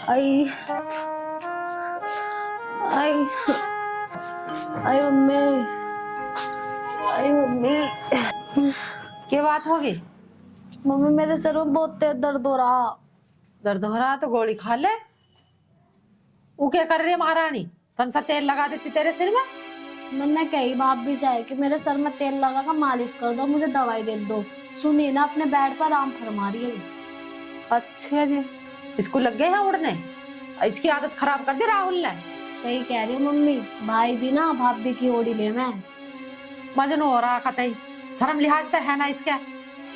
आई आई आई mummy, आई mummy. क्या बात होगी? मम्मी मेरे सर में बहुत तेज दर्द हो रहा। दर्द हो रहा तो गोली खा ले। वो क्या कर रही है महारानी? कौन सा तेल लगा देती तेरे सिर में? मैंने कही भाभी से है कि मेरे सर में तेल लगा कर मालिश कर दो, मुझे दवाई दे दो। सुनिए ना, अपने बेड पर आराम फरमा रही है। अच्छा जी, इसको लग गए हैं उड़ने। इसकी आदत खराब कर दी राहुल ने। सही कह रही है मम्मी, भाई भी ना भाभी की ओढ़ी ले मैं। मजनू हो रहा कतई। शर्म लिहाज तो है ना इसके।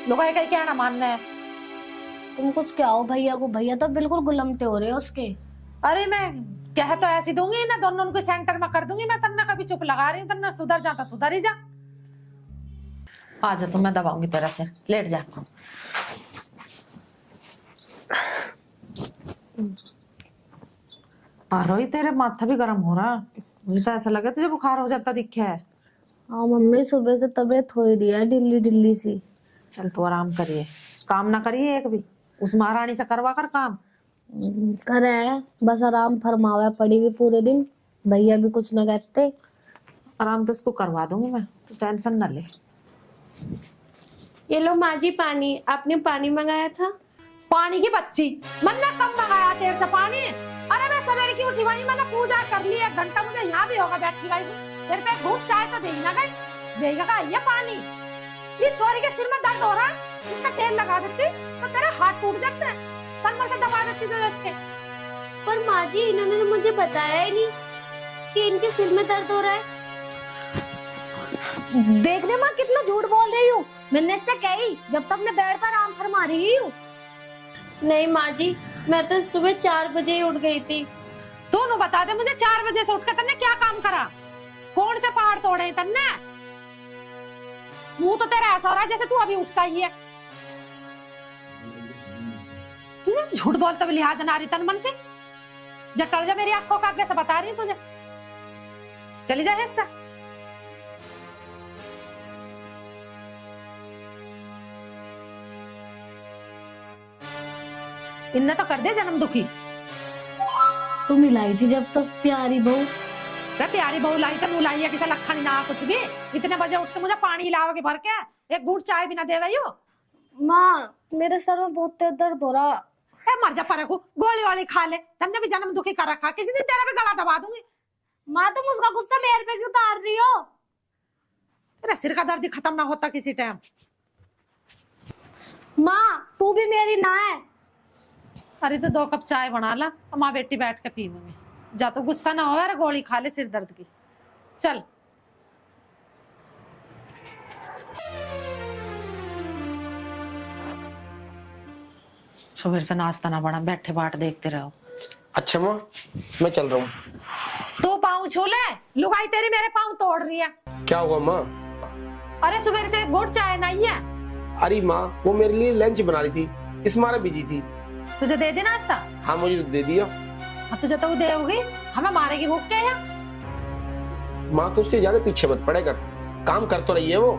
लोग कहीं कहना मानना है। तुम कुछ क्या हो भैया को, भैया तो बिल्कुल गुलमटे हो रहे हो उसके। अरे मैं कह तो ऐसी दूंगी ना, दोनों को सेंटर में कर दूंगी मैं। तन्ना कभी चुप लगा रही हूँ, तन्ना सुधर जाता सुधर ही जा। आ जा तो मैं दबाऊंगी तेरा सिर, लेट जा। रोही तेरे माथा भी गर्म हो रहा। मुझे तो ऐसा लगा तुझे बुखार हो जाता दिखे है। हाँ मम्मी, सुबह से तबीयत हो ही रही है ढिल्ली ढिल्ली सी। चल तू आराम करिए, काम ना करिए एक भी। उस महारानी से करवा कर काम। करे है, बस आराम फरमावा पड़ी हुई पूरे दिन। भैया भी कुछ न कहते। आराम तो इसको करवा दूंगी मैं, तू टेंशन ना ले। ये लो माँ जी पानी, आपने पानी मंगाया था। पानी की बच्ची, मैंने कब मंगाया तेरे से पानी? अरे मैं सवेरे की उठी वही, मैंने पूजा कर ली। 1 घंटा मुझे यहाँ भी होगा बैठी गई। तेरे पे धूप चाय तो देगी ना गई, देगा का ये पानी। ये चोरी के सिर में दर्द हो रहा, इसका तेल लगा देती तो तेरे हाथ टूट जाते। कमर से दबा देती तो इसके। पर माँ जी इन्होंने मुझे बताया ही नहीं कि इनके सिर में दर्द हो रहा है। देखने माँ कितना झूठ बोल रही हूँ। मैंने इससे कही जब तक मैं बेड पर आराम फरमा रही हूँ। नहीं माँ जी, मैं तो सुबह 4 बजे ही उठ गई थी। दोनों बता दे मुझे, 4 बजे से उठकर तन्ने क्या काम करा? कौन से पहाड़ तोड़े तन्ने? मुंह तो तेरा ऐसा हो रहा है जैसे तू अभी उठता ही है। तुझे झूठ बोलते हुए लिहाज ना रही तन मन से। जब टल जा मेरी आंखों का आगे से बता रही हूँ तुझे। चली जा हिस्सा। इनने तो कर दे जन्म दुखी। तुम मिलाई थी जब तक प्यारी बहू। प्यारी बहू लाई तो मुलाई है किसी लखन ना कुछ भी। इतने बजे उठ के मुझे पानी लाओगे भर के, एक घूंट चाय भी ना दे वही हो। माँ मेरे सर में बहुत तेज दर्द हो रहा। मर जा पर गोली वाली खा ले। तन्ने भी जन्म दुखी कर रखा, किसी दिन तेरा भी गला दबा दूंगी। माँ तुम उसका गुस्सा मेरे पे क्यों उतार रही हो? तेरा सिर का दर्द ही खत्म ना होता किसी टाइम। माँ तू भी मेरी ना है। अरे तो 2 कप चाय बना ला, माँ बेटी बैठ के पीऊंगी। जा तो गुस्सा ना हो यार, गोली खा ले सिर दर्द की। चल सुबह से नाश्ता ना बना, बैठे बाट देखते रहो। अच्छा माँ, मैं चल रहा हूँ। तू पाँव छू ले, लुगाई तेरी मेरे पाँव तोड़ रही है। क्या हुआ माँ? अरे सुबह से एक घूंट चाय नहीं है। अरे माँ, वो मेरे लिए लंच बना रही थी, इस मारे बिजी थी। तुझे दे दे नाश्ता? हाँ मुझे तो दे दिया। हाँ तुझे तो दे होगी, हमें मारेगी भूख क्या है? माँ तो उसके ज्यादा पीछे मत पड़े कर, काम कर तो रही है वो।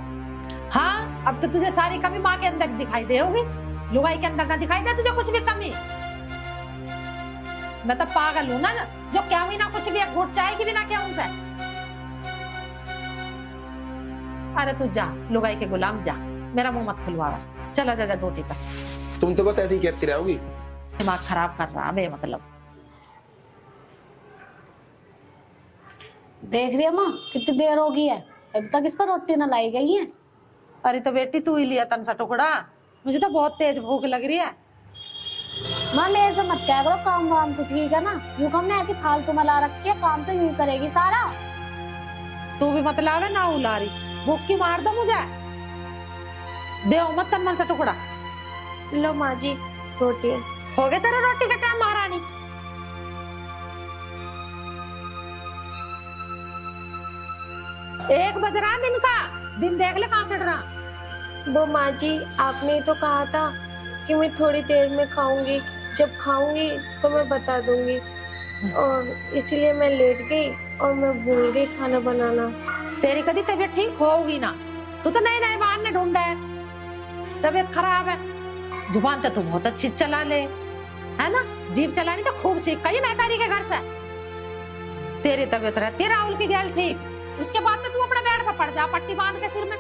हाँ अब तो तुझे सारी कमी माँ के अंदर दिखाई दे होगी, लुगाई के अंदर ना दिखाई दे तुझे कुछ भी कमी। मैं तो पागल हूँ ना जो क्या हुई ना कुछ भी, एक घूंट चाय की भी ना क्या उनसे। अरे तू जा लुगाई के गुलाम जा, मेरा मुंह मत खुलवा। चला जा ड्यूटी पर। तुम तो बस ऐसे ही कहती रहोगी। दिमाग खराब कर रहा बे मतलब। देख रही है माँ कितनी देर हो गई है, अभी तक इस पर रोटी न लाई गई है। अरे तो बेटी तू ही लिया तन सा टुकड़ा, मुझे तो बहुत तेज भूख लग रही है। माँ मेरे से मत क्या करो काम वाम तो, ठीक है ना? यूं हमने ऐसी फालतू मला रखी है, काम तो यूं करेगी सारा। तू भी मत लावे ना उलारी, भूख की मार दो मुझे। दे मत तन मन सा टुकड़ा। लो माँ जी रोटी। हो गया तेरा रोटी का टाइम महारानी? एक बज रहा है दिन का, दिन देख ले कहाँ चढ़ रहा। वो माँ जी आपने ही तो कहा था कि मैं थोड़ी देर में खाऊंगी, जब खाऊंगी तो मैं बता दूंगी, और इसलिए मैं लेट गई और मैं भूल गई खाना बनाना। तेरी कभी तबीयत ठीक होगी ना, तू तो नए नए बहाने ढूंढा है, तबीयत खराब है। जुबान तो तू बहुत अच्छी चला ले, है ना? जीभ चलानी तो खूब सीख गई महतारी के घर से। तेरी तबीयत रहती है राहुल की गैल ठीक, उसके बाद तो तू अपने बेड पर पड़ जा पट्टी बांध के सिर में।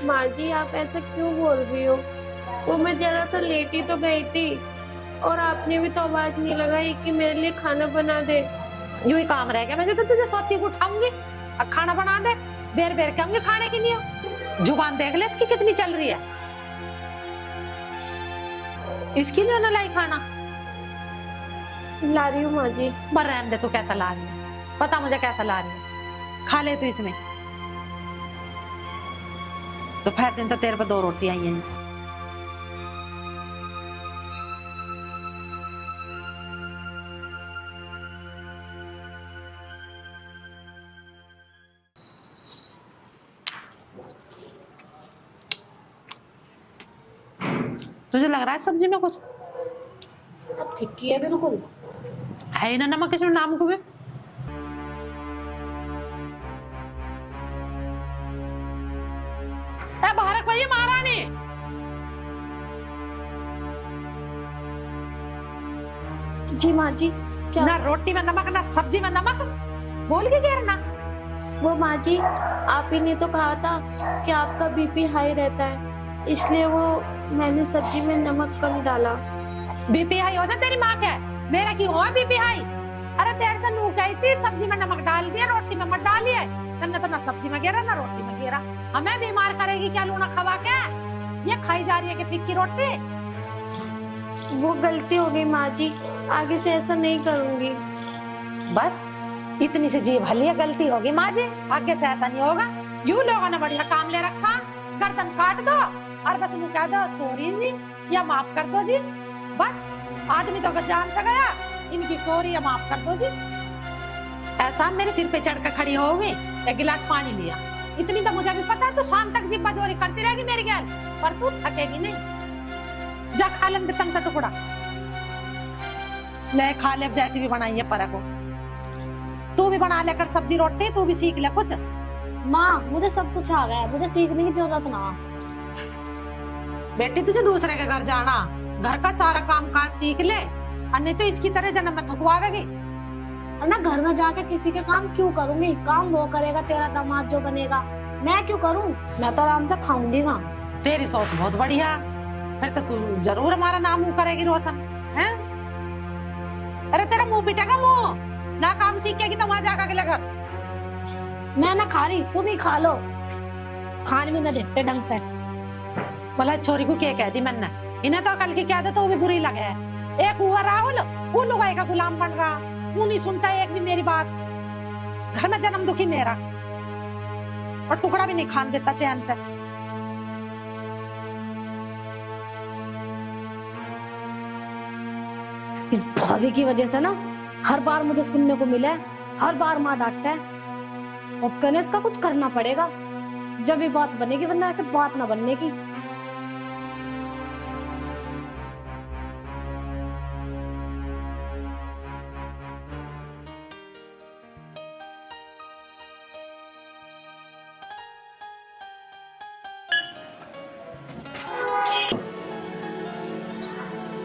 माँ जी आप ऐसा क्यों बोल रही हो? वो मैं जरा सा लेट ही तो गई थी, और आपने भी तो आवाज नहीं लगाई कि मेरे लिए खाना बना दे। यूं ही काम रह गया, मैं तो तुझे सोती को उठाऊंगी और खाना बना दे, बेर बेर कहूंगी खाने के लिए। जुबान देख ले इसकी कितनी चल रही है, इसके लिए ना लाई खाना। ला रही हूँ माँ जी। पर रहने दे, तू कैसा ला रही है पता मुझे कैसा ला रही है, खा ले तू इसमें। दोपहर दिन तो तेरे पे 2 रोटी आई हैं। तुझे लग रहा है सब्जी में कुछ फिक्की है बिल्कुल। है ही ना नमक इसमें नाम को भी। बाहर कोई महारानी, जी माँ जी। क्या? ना रोटी में नमक ना सब्जी में नमक, बोल के गिरना। वो माँ जी आप ही ने तो कहा था कि आपका बीपी हाई रहता है, इसलिए वो मैंने सब्जी में नमक कम डाला। बीपी हाई हो जा तेरी माँ के, मेरा क्यों हुआ बीपी हाई? अरे देर से नू कही थी सब्जी में नमक डाल दिया, रोटी में मत डालिए। तन्ने तो ना सब्जी में गिरा ना रोटी में गिरा, हमें बीमार करेगी क्या लूना खवा के? ये खाई जा रही है कि फिक्की रोटी? वो गलती हो गई माँ जी, आगे से ऐसा नहीं करूंगी। बस इतनी सी जीभ हली है, गलती होगी माँ जी, आगे से ऐसा नहीं होगा। यूं लोगों ने बढ़िया काम ले रखा, गर्दन काट दो और बस मुँह कह दो सॉरी जी या माफ कर दो जी। बस आदमी तो जान से गया, इनकी सॉरी या माफ कर दो जी। ऐसा मेरे सिर पे चढ़कर खड़ी होगी, एक गिलास पानी लिया, इतनी तो मुझे भी पता है तू शाम तक जिब्बा जोरी करती रहेगी मेरी गैल, पर तू थकेगी नहीं। जा खा ले तन सा टुकड़ा, ले खा ले जैसी भी बनाई है पर को। तू भी बना लेकर सब्जी रोटी, तू भी सीख ले कुछ। माँ मुझे सब कुछ आ गया है, मुझे सीखने की जरूरत ना। बेटी तुझे दूसरे के घर जाना, घर का सारा काम काज सीख ले, और नहीं तो इसकी तरह जन्म में थकवावेगी। और मैं घर में जाके किसी के काम क्यों करूंगी? काम वो करेगा, तेरा दामाद जो बनेगा, मैं क्यों करूं? मैं तो आराम से खाऊंगी वहाँ। तेरी सोच बहुत बढ़िया, फिर तो तू जरूर हमारा नाम मुंह करेगी रोशन, हैं? अरे तेरा मुंह पिटेगा मुंह, ना काम सीखेगी तो वहां जाकर के लगा। मैं ना खा रही, तुम ही खा लो, खाने में न देखते ढंग से। बोला छोरी को क्या कह दी मैंने, इन्हें तो कल की कह दे तो वो भी बुरी लगे है। एक हुआ राहुल, वो लुगाई का गुलाम बन रहा, वो नहीं सुनता एक भी मेरी बात। घर में जन्म दुखी मेरा, और टुकड़ा भी नहीं खान देता चैन से। इस भाभी की वजह से ना हर बार मुझे सुनने को मिला है, हर बार माँ डांटता है। अब कहने इसका कुछ करना पड़ेगा, जब ये बात बनेगी, वरना ऐसे बात ना बनने की।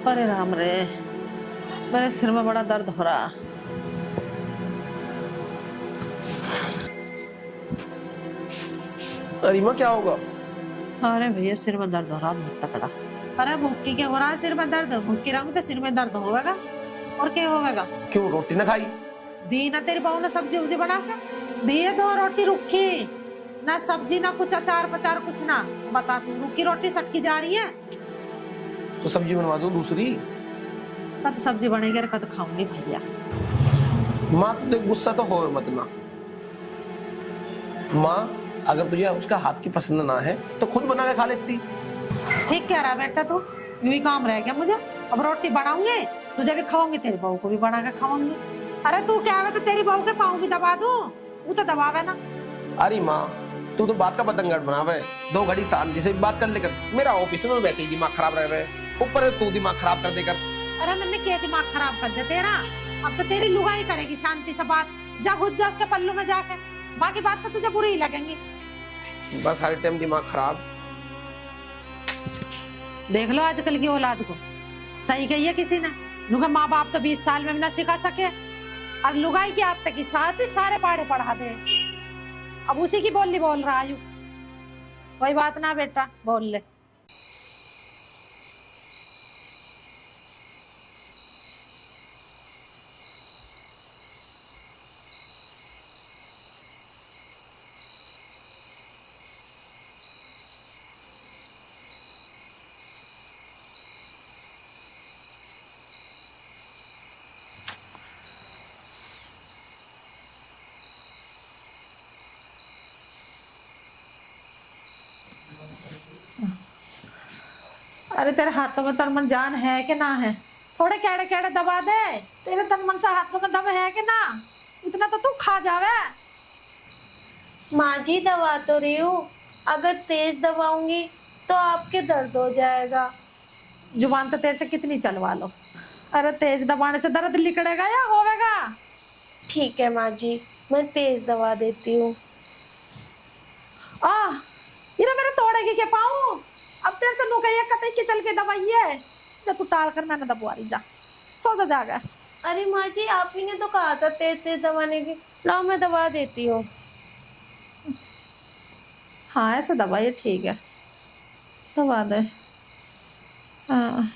अरे राम रे, मेरे सिर में बड़ा दर्द हो रहा। अरीमा क्या होगा? अरे भैया सिर में दर्द हो रहा बहुत तकड़ा। अरे भूखी क्या हो रहा है सिर में दर्द? भूखी रहूं तो सिर में दर्द होगा, और क्या होगा? क्यों रोटी ना खाई? दी ना तेरी बहू ने सब्जी उब्जी बना के दिए, 2 रोटी रुखी, ना सब्जी ना कुछ अचार पचार कुछ ना। बता तू रुखी रोटी सटकी जा रही है, तो सब्जी बनवा दो दूसरी। कद सब्जी बनेगी और कद खाऊंगी भैया। माँ तो गुस्सा तो हो मत ना। माँ अगर तुझे उसका हाथ की पसंद ना है तो खुद बना के खा लेती। ठीक कह रहा बेटा तू, यूं ही काम रह गया मुझे। अब रोटी बनाऊंगी, तुझे भी खवाऊंगी, तेरी बहू को भी बना के खवाऊंगी। अरे तू क्या है तो तेरी बहू के पाँव भी दबा दूं, वो तो दबावे ना। अरे माँ तू तो बात का बतंगड़ बनावे, 2 घड़ी शांति से बात कर लेकर। मेरा ऑफिस में वैसे ही दिमाग खराब रह रहे, ऊपर से तू दिमाग खराब कर देकर। अरे मैंने क्या दिमाग खराब कर दे तेरा? अब तो तेरी लुगाई करेगी शांति से बात। जा घुस जा उसके पल्लू में जाके, बाकी बात तो तुझे बुरी ही लगेंगी। बस हर टाइम दिमाग खराब। देख लो आजकल की औलाद को, सही कही है किसी ने, लुगा माँ बाप तो 20 साल में भी ना सिखा सके, और लुगाई की आदत की साथ ही सारे पाड़े पढ़ा दे। अब उसी की बोली बोल रहा आयु। कोई बात ना बेटा, बोल ले। अरे तेरे हाथों में तन मन जान है कि ना है? थोड़े केड़े केड़े दबा दे, तेरे तन मन से हाथों में दम है कि ना? इतना तो तू खा जावे। माँ जी दबा तो रही हूँ, अगर तेज दबाऊंगी तो आपके दर्द हो जाएगा। जुबान तो तेरे से कितनी चलवा लो। अरे तेज दबाने से दर्द लिकड़ेगा या होवेगा? ठीक है माँ जी, मैं तेज दबा देती हूँ। ये मेरे तोड़ेगी के पाऊं? अब तेरे से नुकैया कतई की चल के दवाई है, जब तू टाल कर मैंने दबवा रही। जा सो जा जागा। अरे माँ जी आप ही ने तो कहा था तेज तेज दबाने की, लाओ मैं दबा देती हूँ। हाँ ऐसे दबाइए, ठीक है दबा दे। हाँ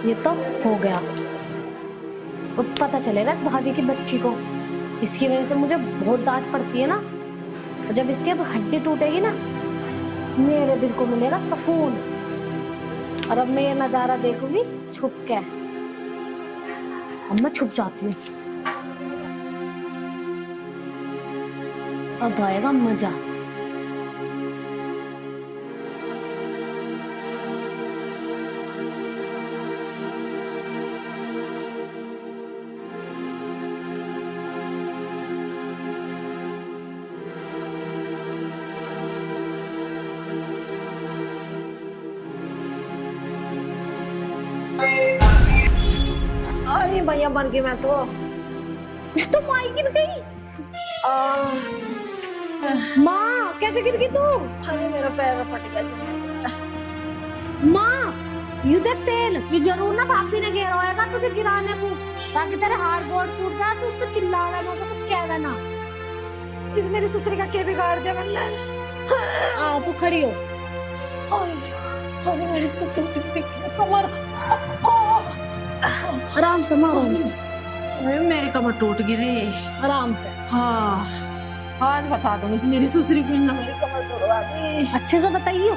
ये तो हो गया। अब पता चलेगा इस भाभी की बच्ची को, इसकी वजह से मुझे बहुत डांट पड़ती है ना। और जब इसकी अब हड्डी टूटेगी ना, मेरे दिल को मिलेगा सुकून। और अब मैं ये नजारा देखूंगी छुप के। अब मैं छुप जाती हूँ, अब आएगा मजा। अरे भैया मर गई मैं तो माई गिर गई। माँ कैसे गिर गई तू? अरे मेरा पैर फट गया। माँ ये देख तेल, ये जरूर ना भाभी ने गिरा होगा तुझे गिराने को, ताकि तेरे हाथ गोड़ टूट जाए तो उस पर चिल्ला रहा है, कुछ कह रहा ना। इस मेरी ससुरी का क्या बिगाड़ दिया मैंने? तू खड़ी हो। अरे मेरी तो कमर, आराम से माँ, आराम से। मेरी कमर टूट गिरी। आराम से। हाँ, आज बता दो इस मेरी सुसरी को ना मेरी कमर तोड़वा दी। अच्छे से बताइए।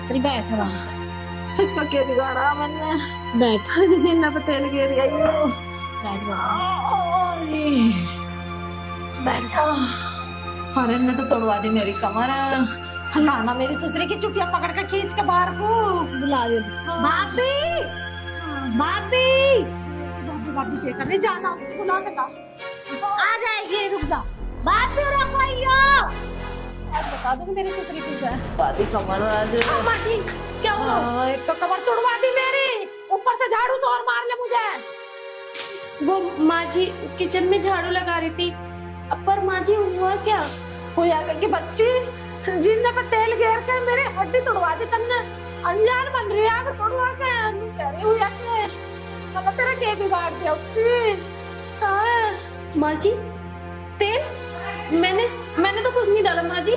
चल बैठ आराम से। इसका क्या बिगाड़ा मैंने? बैठ जिन्ना पे तेल गिर गई हो। बैठ बैठ जा। अरे ने तो तोड़वा दी मेरी कमर। लाना मेरी सुसरी की चुटिया पकड़ के खींच के बाहर को बुला दे। भाभी भाभी बाबू बाबू क्या कर रही? जाना उसको बुला के ला। आ जाएगी, रुक जा। भाभी रखवाइयो। आज बता दो कि मेरी सुसरी कुछ है। बादी कमर आज। अम्मा जी क्या हुआ? एक तो कमर तोड़वा दी मेरी, ऊपर से झाड़ू से और मार ले मुझे। वो माँ जी किचन में झाड़ू लगा रही थी। अब पर माँ जी हुआ क्या? हो जाएगा कि बच्ची जिन्ने पे तेल घेर के मेरी हड्डी तोड़वा दी तन्ने। अनजान बन रही है तोड़वा के कह रही हुआ के मतलब तेरा के बिगाड़ दिया उतनी। हाँ माँ जी तेल मैंने तो कुछ नहीं डाला माँ जी।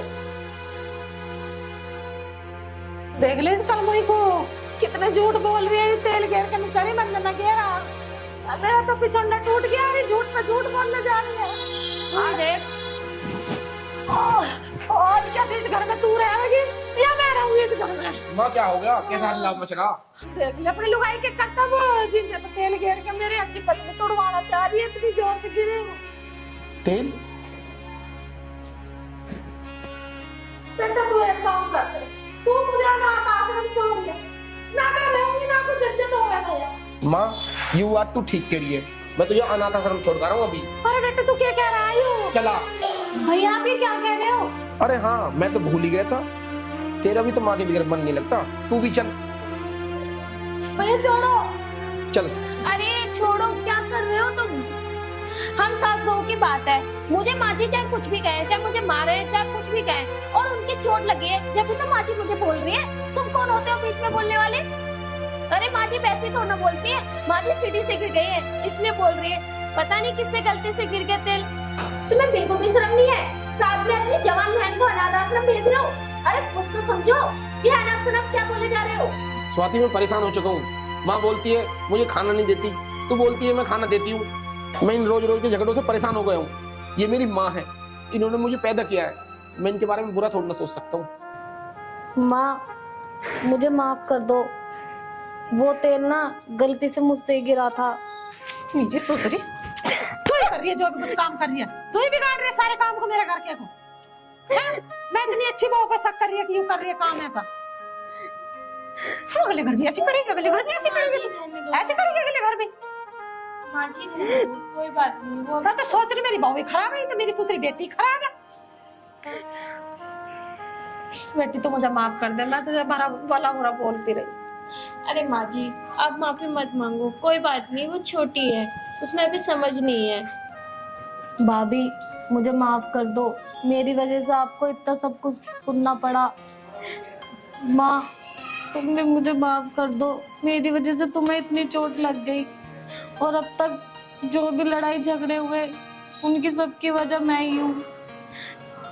देख ले इस कलमोई को कितने झूठ बोल रही है। तेल घेर के निकली मैंने न घेरा। मेरा तो पिछंडा टूट गया। अरे झूठ पे झूठ बोलने जा रही है। अरे और क्या इस घर में तू रहेगी या मैं रहूंगी इस घर में? माँ क्या हो गया? कैसा हल्ला मचला? देख ले अपनी लुगाई के करतब जिनने पे तेल घेर के मेरी हड्डी पसली तोड़वाना चाह रही है। इतनी जोर से गिरी हूँ। तेल? बेटा तू एक काम कर दे, तू मुझे अनाथ आश्रम छोड़ दे। ना मैं रहूंगी ना कुछ झंझट होगा ना। माँ ये बात तू ठीक कह रही है। मैं तुझे अनाथ आश्रम छोड़ कर रहा हूँ अभी। अरे बेटा तू क्या कह रहा है? चला। भैया आप ये क्या कह रहे हो? अरे हाँ मैं तो भूल ही गया था। तेरा भी तो माँ के बिगड़ मन नहीं लगता। तू भी चल। भैया छोड़ो। चल। अरे छोड़ो, क्या कर रहे हो तुम? हम सास बहू की बात है। मुझे माँ जी चाहे कुछ भी कहे, चाहे मुझे मारे, चाहे कुछ भी कहे, और उनकी चोट लगी है जब भी तो माँ जी मुझे बोल रही है। तुम कौन होते हो बीच में बोलने वाले? अरे माँ जी वैसे थोड़ा ना बोलती है। माँ जी सीढ़ी से गिर गई है इसलिए बोल रही है। पता नहीं किससे गलती से गिर गया तेल। तुम्हें बिल्कुल भी शर्म नहीं है? साथ में अपनी जवान बहन को अनाथ आश्रम भेज रहे हो। अरे कुछ तो समझो, ये अनाथ शनाथ क्या बोले जा रहे हो? स्वाति मैं परेशान हो चुका हूँ। माँ बोलती है मुझे खाना नहीं देती, तू बोलती है मैं खाना देती हूँ। मैं इन रोज रोज के झगड़ों से परेशान हो गया हूँ। ये मेरी माँ है, इन्होंने मुझे पैदा किया है। मैं इनके बारे में बुरा थोड़ा ना सोच सकता हूँ। माँ मुझे माफ कर दो। वो तेल ना गलती से मुझसे गिरा था। ये सुसरी तू ही कर रही है जो भी कुछ काम कर रही है। तू ही बिगाड़ रही है सारे काम को मेरे घर के को। मैं इतनी अच्छी बहू पे शक कर रही है कि यूं कर रही है काम ऐसा। अगले घर भी ऐसी करेगी, अगले घर भी ऐसी करेगी, ऐसे करेगी अगले घर भी। माँ जी कोई बात नहीं। वो मैं तो सोच रही मेरी बहू ही खराब है तो मेरी सुसरी बेटी खराब है। बेटी तू मुझे माफ कर दे, मैं तुझे भला बुरा बोलती रही। अरे माँ जी आप माफी मत मांगो, कोई बात नहीं। वो छोटी है, उसमें अभी समझ नहीं है। भाभी मुझे माफ कर दो। मेरी वजह से आपको इतना सब कुछ सुनना पड़ा। माँ तुमने मुझे माफ कर दो। मेरी वजह से तुम्हें इतनी चोट लग गई, और अब तक जो भी लड़ाई झगड़े हुए उनकी सबकी वजह मैं ही हूँ।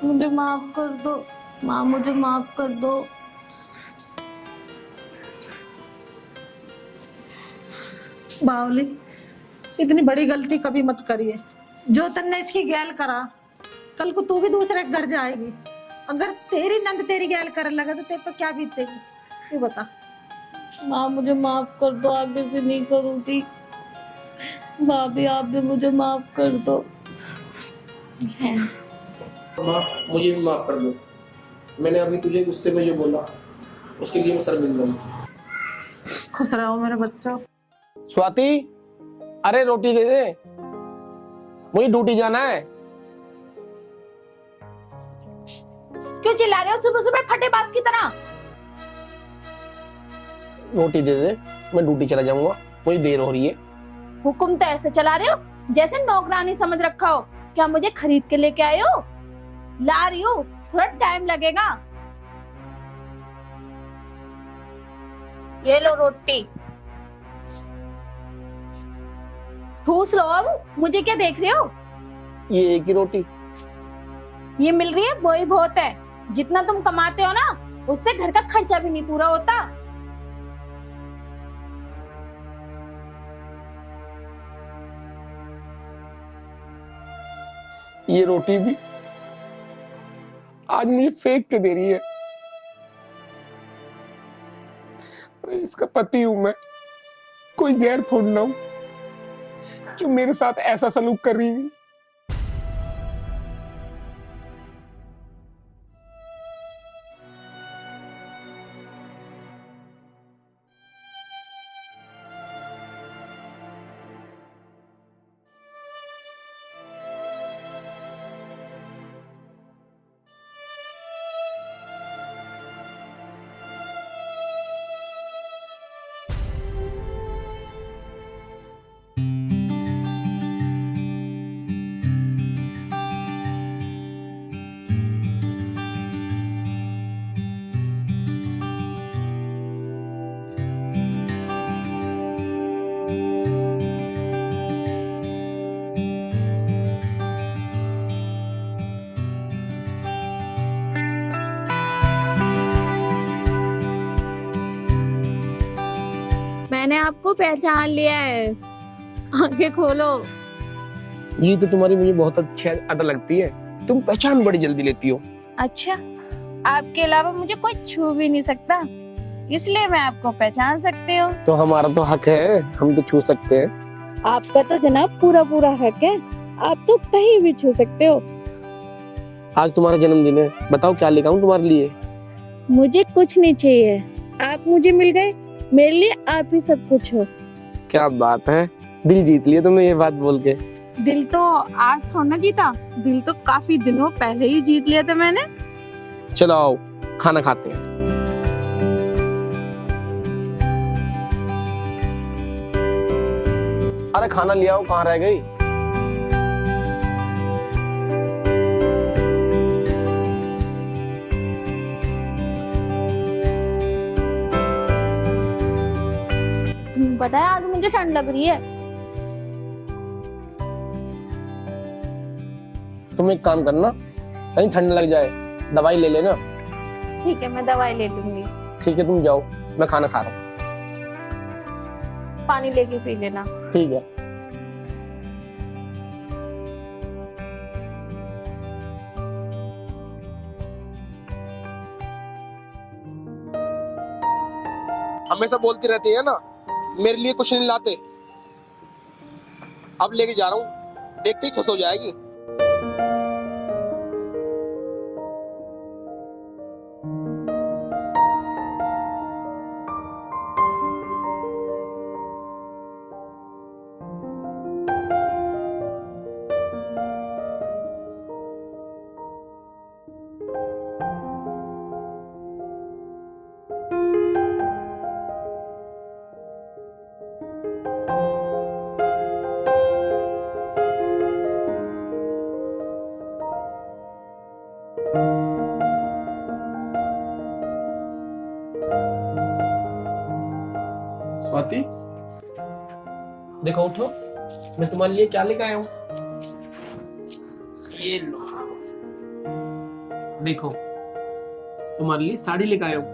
मुझे माफ कर दो माँ, मुझे माफ कर दो। बावली इतनी बड़ी गलती कभी मत करिए। जो तन्ने इसकी गैल करा, कल को तू भी दूसरे के घर जाएगी। अगर तेरी नंद तेरी गैल करने लगा तो तेरे पर क्या बीतेगी ये बता। माँ मुझे माफ कर दो, आगे से नहीं करूँगी। भाभी आप भी मुझे माफ कर दो। माँ मुझे भी माफ कर दो। मैंने अभी तुझे गुस्से में जो बोला उसके लिए मैं शर्मिंदा हूँ। खुश रहो मेरे बच्चों। स्वाति अरे रोटी दे दे, मुझे ड्यूटी जाना है। क्यों चिल्ला रहे हो सुबह सुबह फटेबाज की तरह? रोटी दे दे, मैं ड्यूटी चला जाऊंगा, मुझे देर हो रही है। हुक्म तो ऐसे चला रहे हो जैसे नौकरानी समझ रखा हो। क्या मुझे खरीद के लेके आए हो? ला रही हूँ, थोड़ा टाइम लगेगा। ये लो रोटी, ठूस लो। अब मुझे क्या देख रहे हो? ये एक ही रोटी? ये मिल रही है वो ही बहुत है। जितना तुम कमाते हो ना उससे घर का खर्चा भी नहीं पूरा होता। ये रोटी भी आज मुझे फेंक के दे रही है। अरे इसका पति हूं मैं, कोई गैर थोड़ी ना हूं जो मेरे साथ ऐसा सलूक कर रही है। मैंने आपको पहचान लिया है, आंखें खोलो। ये तो तुम्हारी मुझे बहुत अच्छी अदा लगती है, तुम पहचान बड़ी जल्दी लेती हो। अच्छा, आपके अलावा मुझे कोई छू भी नहीं सकता, इसलिए मैं आपको पहचान सकती हूँ। तो हमारा तो हक है, हम तो छू सकते हैं। आपका तो जनाब पूरा पूरा हक है, आप तो कहीं भी छू सकते हो। आज तुम्हारा जन्मदिन है, बताओ क्या लेकर आऊं तुम्हारे लिए। मुझे कुछ नहीं चाहिए, आप मुझे मिल गए, मेरे लिए आप ही सब कुछ हो। क्या बात है, दिल जीत लिया तुमने ये बात बोल के। दिल तो आज थोड़ा ना जीता, दिल तो काफी दिनों पहले ही जीत लिया था मैंने। चलो आओ खाना खाते हैं। अरे खाना ले आओ, कहाँ रह गई? पता है आज मुझे ठंड लग रही है। तुम एक काम करना, कहीं ठंड लग जाए दवाई ले लेना। ठीक है, मैं दवाई ले लूंगी। ठीक है तुम जाओ, मैं खाना खा रहा हूँ। पानी लेके पी लेना। ठीक है। हमेशा बोलती रहती है ना मेरे लिए कुछ नहीं लाते, अब लेके जा रहा हूँ, देखते ही खुश हो जाएगी। स्वाति, देखो उठो, मैं तुम्हारे लिए क्या लेकर आया हूँ। ये लो, देखो तुम्हारे लिए साड़ी लेकर आया हूँ।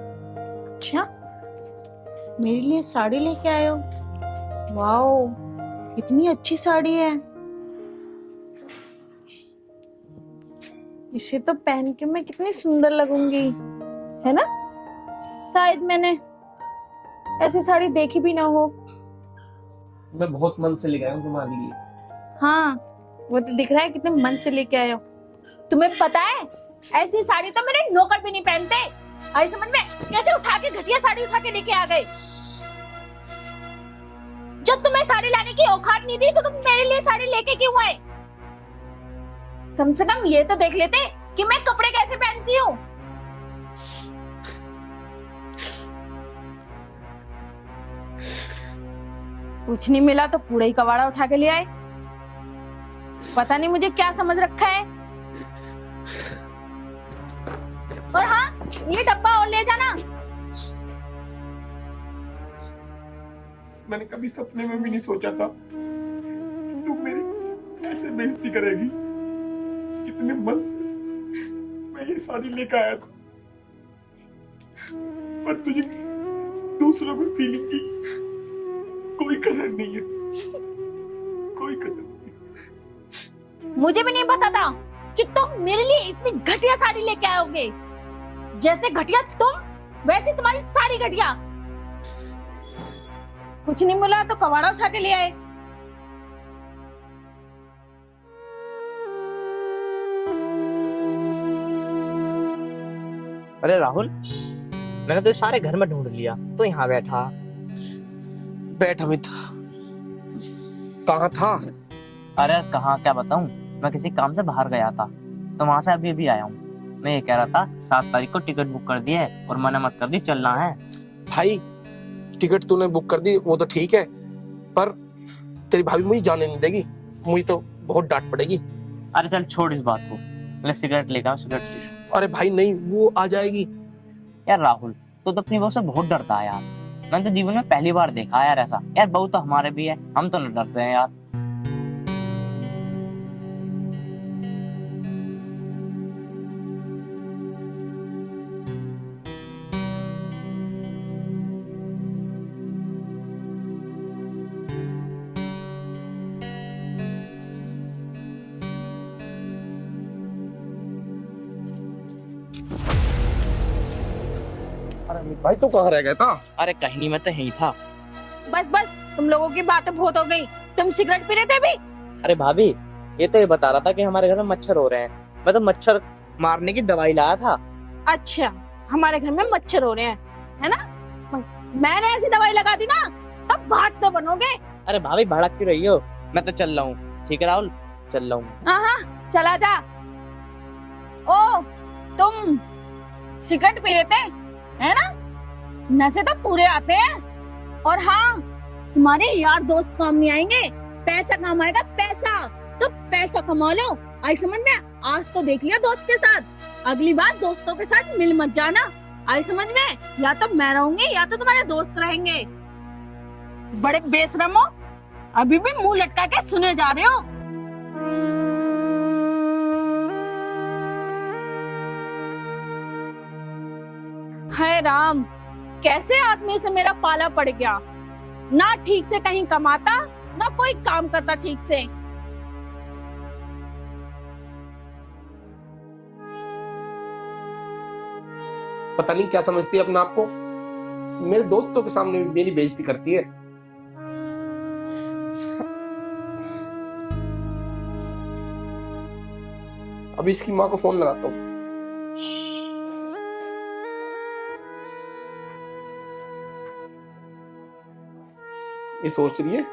अच्छा, मेरे लिए साड़ी लेके आए हो? वाओ, कितनी अच्छी साड़ी है। इसे तो पहन के मैं कितनी सुंदर लगूंगी, है ना? शायद मैंने ऐसी साड़ी देखी भी ना हो। मैं बहुत मन से लेकर आया हूँ तुम्हारे लिए। हाँ, वो तो दिख रहा है कितने मन से लेके आए हो। तुम्हें पता है, ऐसी साड़ी तो मेरे नौकर भी नहीं पहनते। आई समझ में, कैसे उठा के घटिया साड़ी उठा के लेके आ गए। जब तुम्हें साड़ी लाने की औकात नहीं थी तो तुम मेरे लिए साड़ी लेके क्यों आए? कम से कम ये तो देख लेते कि मैं कपड़े कैसे पहनती हूँ। कुछ नहीं मिला तो पूरा ही कबाड़ा उठा के ले आए। पता नहीं मुझे क्या समझ रखा है। और हाँ, ये डब्बा और ले जाना। मैंने कभी सपने में भी नहीं सोचा था कि तुम मेरी ऐसे बेइज्जती करेगी। कितने मन से मैं ये साड़ी लेकर आया था, पर तुझे दूसरों में फीलिंग की कोई कदर नहीं है, कोई कदर नहीं। मुझे भी नहीं पता था कि तुम मेरे लिए इतनी घटिया साड़ी लेके आओगे। जैसे घटिया तुम वैसे तुम्हारी साड़ी घटिया। कुछ नहीं मिला तो कबाड़ा उठा के ले आए। अरे राहुल, मैंने तो सारे घर में ढूंढ लिया, तो यहाँ बैठा। बैठ अमित, कहाँ था? अरे कहाँ क्या बताऊं, मैं किसी काम से बाहर गया था, तो वहां से अभी आया हूँ। मैं ये कह रहा था 7 तारीख को टिकट बुक कर दी है और मना मत कर दी, चलना है। भाई टिकट तूने बुक कर दी वो तो ठीक है, पर तेरी भाभी मुझे जाने नहीं देगी, मुझे तो बहुत डांट पड़ेगी। अरे चल छोड़ इस बात को, मैं सिगरेट लेकर आऊं, सिगरेट पी। अरे भाई नहीं, वो आ जाएगी। यार राहुल, तो अपनी बहू से बहुत डरता है यार। मैंने तो जीवन में पहली बार देखा यार ऐसा। यार बहू तो हमारे भी है, हम तो न डरते हैं यार। अरे अमित भाई तो कहाँ रह गया था? अरे कहीं नहीं, मैं तो यही था। बस बस, तुम लोगों की बातें बहुत हो गई। तुम सिगरेट पी रहे थे भी? अरे भाभी, ये तो ये बता रहा था कि हमारे घर में मच्छर हो रहे हैं। मैं तो मच्छर मारने की दवाई लाया था। अच्छा, हमारे घर में मच्छर हो रहे हैं, है ना? मैंने ऐसी दवाई लगा दी ना, तब भाग तो बनोगे। अरे भाभी भड़क क्यों रही हो? मैं तो चल रहा हूँ। ठीक है राहुल, चल रहा हूँ। हाँ, चला जा। ओ, तुम सिगरेट पी रहे थे, है ना? नशे तो पूरे आते हैं। और हाँ, तुम्हारे यार दोस्त काम नहीं आएंगे, पैसा काम आएगा, पैसा। तो पैसा कमा लो, आई समझ में? आज तो देख लिया दोस्त के साथ, अगली बार दोस्तों के साथ मिल मत जाना, आई समझ में? या तो मैं रहूंगी या तो तुम्हारे दोस्त रहेंगे। बड़े बेशरम हो, अभी भी मुंह लटका के सुने जा रहे हो। हाय राम, कैसे आदमी से मेरा पाला पड़ गया। ना ठीक से कहीं कमाता, ना कोई काम करता ठीक से। पता नहीं क्या समझती है अपने आप को, मेरे दोस्तों के सामने मेरी बेइज्जती करती है। अभी इसकी माँ को फोन लगाता हूँ। ये सोच रही है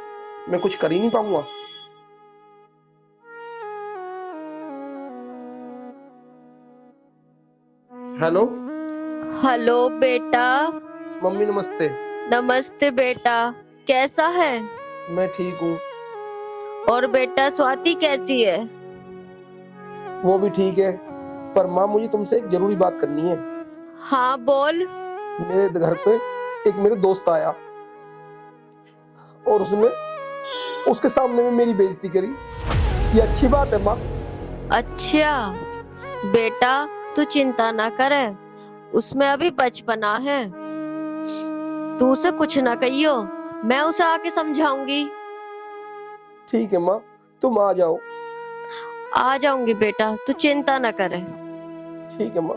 मैं कुछ कर ही नहीं पाऊंगा। हेलो हेलो बेटा। मम्मी नमस्ते। नमस्ते बेटा, कैसा है? मैं ठीक हूँ। और बेटा स्वाति कैसी है? वो भी ठीक है, पर माँ मुझे तुमसे एक जरूरी बात करनी है। हाँ बोल। मेरे घर पे एक मेरे दोस्त आया और उसने उसके सामने में मेरी बेइज्जती करी। ये अच्छी बात है माँ? अच्छा बेटा, तू चिंता ना करे, उसमें अभी बचपना है, तू उसे कुछ ना कहियो, मैं उसे आके समझाऊंगी। ठीक है माँ, तुम आ जाओ। आ जाऊंगी बेटा, तू चिंता ना करे। ठीक है माँ।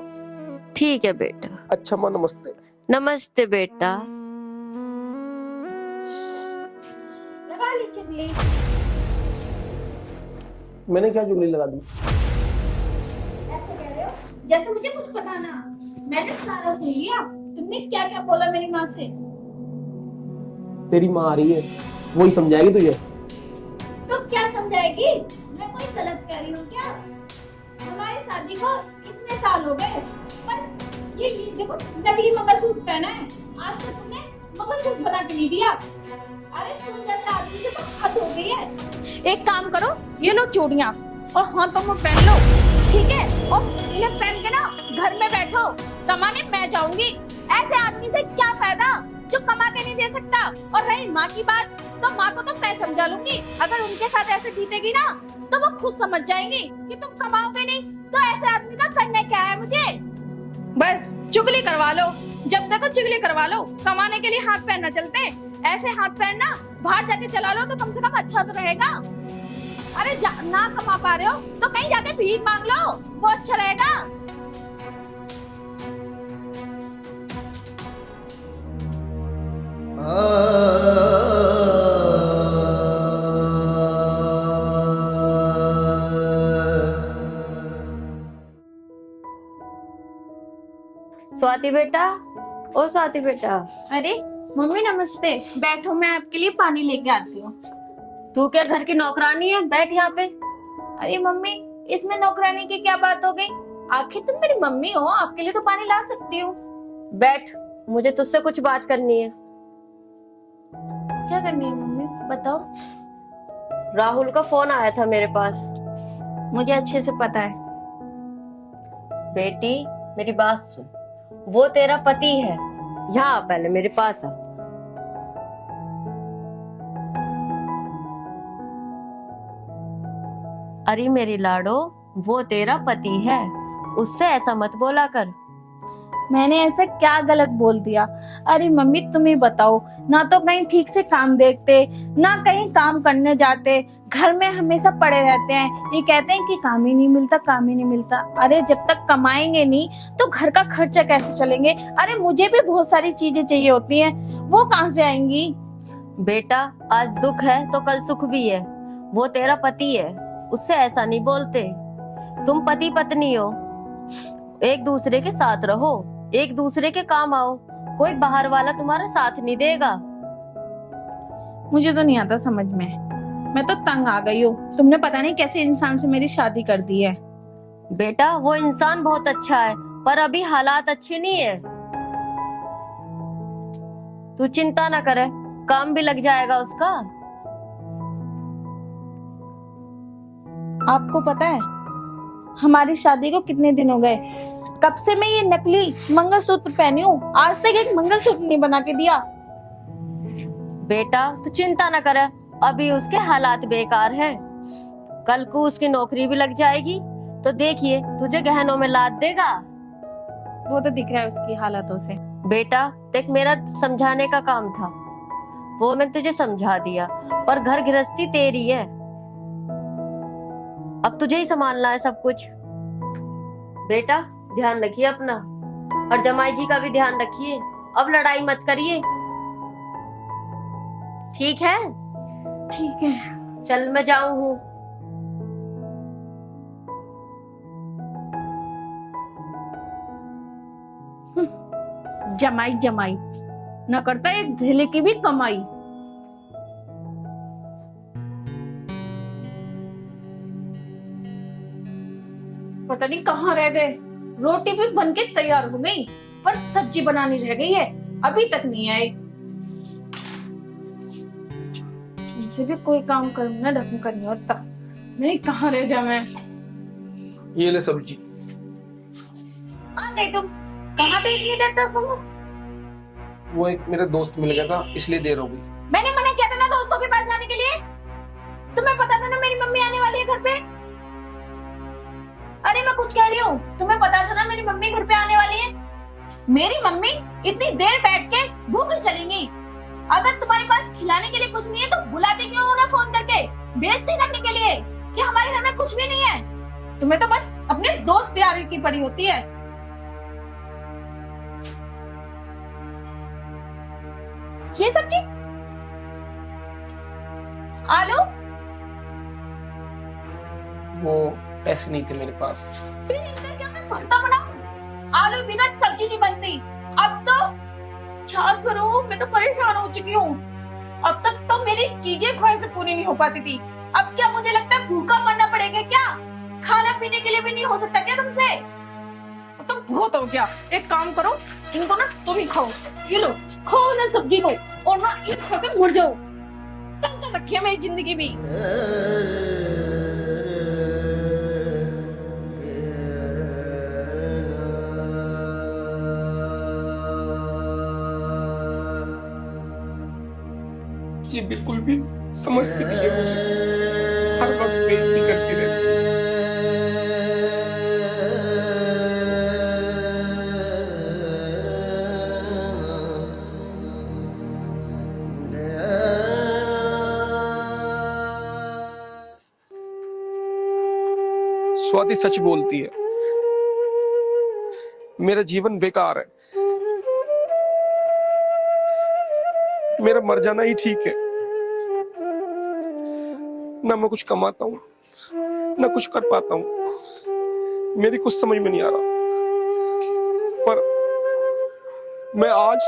ठीक है बेटा। अच्छा माँ, नमस्ते। नमस्ते बेटा। लगा ली चुगली। मैंने क्या चुगली लगा दी? ऐसे कह रहे हो जैसे मुझे कुछ पता ना। मैंने सारा सुन लिया, तुमने क्या क्या बोला मेरी माँ से। तेरी माँ आ रही है, वही समझाएगी तुझे। तो क्या समझाएगी? मैं कोई गलत कह रही हूँ क्या? हमारी शादी को इतने साल हो गए, पर ये देखो नकली मंगलसूत्र पहना है, आज तक तुमने मंगलसूत्र बना के नहीं दिया। अरे तुम जैसे आदमी से तो हद हो गई है। एक काम करो, ये लो चूड़ियाँ और हाथों में पहन लो, ठीक है? और इन्हें पहन के ना घर में बैठो, कमाने मैं जाऊंगी। ऐसे आदमी से क्या फायदा जो कमा के नहीं दे सकता। और रही माँ की बात, तो माँ को तो मैं समझा लूंगी। अगर उनके साथ ऐसे बीतेगी ना, तो वो खुद समझ जाएंगी कि तुम कमाओगे नहीं, तो ऐसे आदमी का करना क्या है मुझे। बस चुगली करवा लो, जब तक चुगली करवा लो। कमाने के लिए हाथ पैर न चलते, ऐसे हाथ पैर ना बाहर जाके चला लो तो कम से कम अच्छा तो रहेगा। अरे ना कमा पा रहे हो तो कहीं जाके भीख मांग लो, वो अच्छा रहेगा। स्वाति बेटा, ओ स्वाति बेटा, अरे मम्मी नमस्ते, बैठो मैं आपके लिए पानी लेके आती हूँ। तू क्या घर की नौकरानी है? बैठ यहाँ पे। अरे मम्मी इसमें नौकरानी की क्या बात हो गई? आखिर तुम मेरी मम्मी हो, आपके लिए तो पानी ला सकती हूँ। बैठ, मुझे तुझसे कुछ बात करनी है। क्या करनी है मम्मी बताओ। राहुल का फोन आया था मेरे पास। मुझे अच्छे से पता है। बेटी मेरी बात सुन, वो तेरा पति है। यहाँ आ, पहले मेरे पास आ। अरे मेरी लाडो, वो तेरा पति है, उससे ऐसा मत बोला कर। मैंने ऐसा क्या गलत बोल दिया? अरे मम्मी तुम ही बताओ, ना तो कहीं ठीक से काम देखते, ना कहीं काम करने जाते, घर में हमेशा पड़े रहते हैं। ये कहते हैं कि काम ही नहीं मिलता, काम ही नहीं मिलता। अरे जब तक कमाएंगे नहीं तो घर का खर्चा कैसे चलेंगे? अरे मुझे भी बहुत सारी चीजें चाहिए होती हैं, वो कहाँ से आएंगी? बेटा आज दुख है तो कल सुख भी है। वो तेरा पति है, उससे ऐसा नहीं बोलते। तुम पति पत्नी हो, एक दूसरे के साथ रहो, एक दूसरे के काम आओ। कोई बाहर वाला तुम्हारा साथ नहीं देगा। मुझे तो नहीं आता समझ में, मैं तो तंग आ गई हूँ। तुमने पता नहीं कैसे इंसान से मेरी शादी कर दी है। बेटा वो इंसान बहुत अच्छा है, पर अभी हालात अच्छे नहीं है। तू चिंता ना करे, काम भी लग जाएगा उसका। आपको पता है हमारी शादी को कितने दिन हो गए? कब से मैं ये नकली मंगलसूत्र पहनी हूँ, आज तक एक मंगलसूत्र नहीं बना के दिया। बेटा तू चिंता ना करे, अभी उसके हालात बेकार हैं। कल को उसकी नौकरी भी लग जाएगी तो देखिए तुझे गहनों में लाद देगा। वो तो दिख रहा है उसकी हालातों से। बेटा देख, मेरा समझाने का काम था, वो मैं तुझे समझा दिया, पर घर गृहस्थी तेरी है, अब तुझे ही संभालना है सब कुछ। बेटा ध्यान रखिए अपना, और जमाई जी का भी ध्यान रखिए। अब लड़ाई मत करिए, ठीक है? ठीक है। चल मैं जाऊं हूँ। जमाई जमाई न करता एक धेले की भी कमाई। पता नहीं कहाँ रह गए। रोटी भी बन के तैयार हो गई, पर सब्जी बनानी रह गई है, अभी तक नहीं आए। इनसे भी कोई काम करना ढंग का नहीं होता। नहीं कहाँ रह जा मैं। ये ले सब्जी। आ गई तुम? कहाँ थे इतनी देर तक तुम? वो एक मेरा दोस्त मिल गया था, इसलिए देर हो गई। मैंने मना किया था ना दोस्तों के पास जाने के लिए। तुम्हें पता था ना मेरी मम्मी आने वाली है घर पे। अरे मैं कुछ कह रही हूँ, तुम्हें पता था ना मेरी मम्मी घर पे आने वाली है। मेरी मम्मी इतनी देर बैठ के भूखी चलेंगी। अगर तुम्हारे पास खिलाने के लिए कुछ नहीं है तो बुलाते क्यों हो ना फोन करके, बेइज्जती करने के लिए कि हमारे घर में कुछ भी नहीं है। तुम्हें तो बस अपने दोस्त यारी की पड़ी होती है। ये सब्जी, आलू, वो पैसे नहीं थे मेरे पास। फिर इसका क्या मैं भरता बनाऊं? आलू बिना सब्जी नहीं बनती। अब तो क्या करूं, मैं तो परेशान हो चुकी हूँ। अब तक तो मेरी चीजें ख्वाहिशें पूरी नहीं हो पाती थी, अब क्या मुझे लगता है भूखा मरना पड़ेगा क्या? खाना पीने के लिए भी नहीं हो सकता क्या तुमसे? तुम बहुत हो गया। एक काम करो, इनको ना तुम ही खाओ। ये लो खाओ ना सब्जी को, और ना इन खा के मर जाओ। तंग कर रखी है मेरी जिंदगी भी। ये बिल्कुल भी समझती नहीं है मुझे, हर वक्त बेइज्जती करती रहती है। स्वाति सच बोलती है, मेरा जीवन बेकार है, मेरा मर जाना ही ठीक है। ना मैं कुछ कमाता हूँ, ना कुछ कर पाता हूँ, मेरी कुछ समझ में नहीं आ रहा। पर मैं आज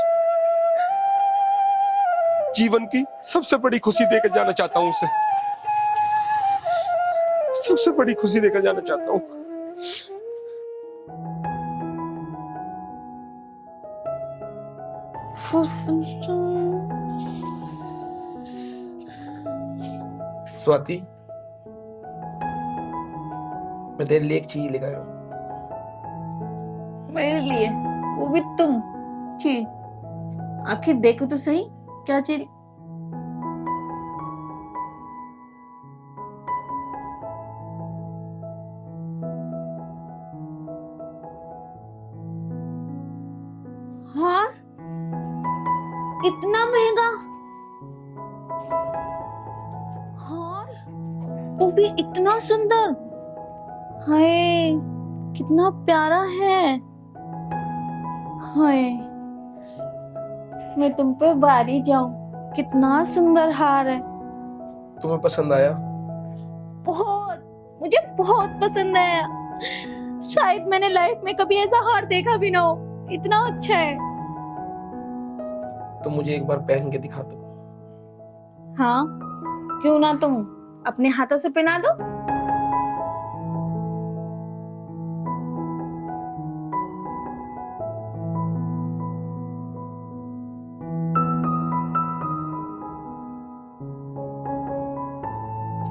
जीवन की सबसे बड़ी खुशी देकर जाना चाहता हूँ उसे, सबसे बड़ी खुशी देकर जाना चाहता हूँ। स्वाति, मैं तेरे लिए एक चीज लेकर आया हूँ। मेरे लिए? वो भी तुम? छी, आखिर देखो तो सही क्या चीज। हाँ, इतना महंगा हार, वो भी इतना सुंदर। हाय, कितना प्यारा है। हाय, मैं तुम पे वारी जाऊं, कितना सुंदर हार है। तुम्हें पसंद आया? बहुत, मुझे बहुत पसंद आया। शायद मैंने लाइफ में कभी ऐसा हार देखा भी ना हो, इतना अच्छा है। तो मुझे एक बार पहन के दिखा दो। हाँ, क्यों ना, तुम अपने हाथों से पहना दो।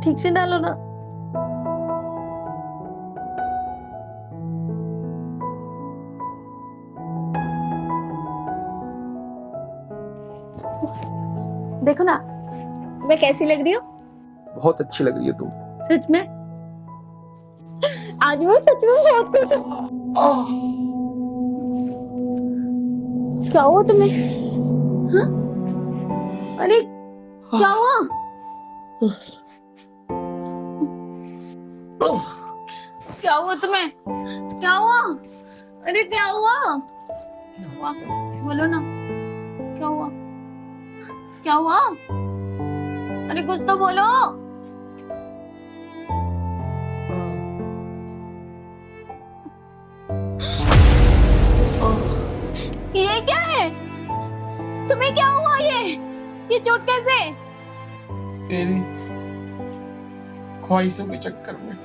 ठीक से डालो ना। देखो ना, मैं कैसी लग रही हूँ? बहुत अच्छी लग रही है तुम। सच में? आज मैं सच में बहुत खुश हूँ। क्या हुआ तुम्हें? हाँ? अरे क्या हुआ? क्या हुआ तुम्हें? क्या हुआ? अरे क्या हुआ? बोलो ना, क्या हुआ? क्या हुआ? अरे कुछ तो बोलो। ये क्या है? तुम्हें क्या हुआ? ये चोट कैसे? तेरी ख्वाहिशों के चक्कर में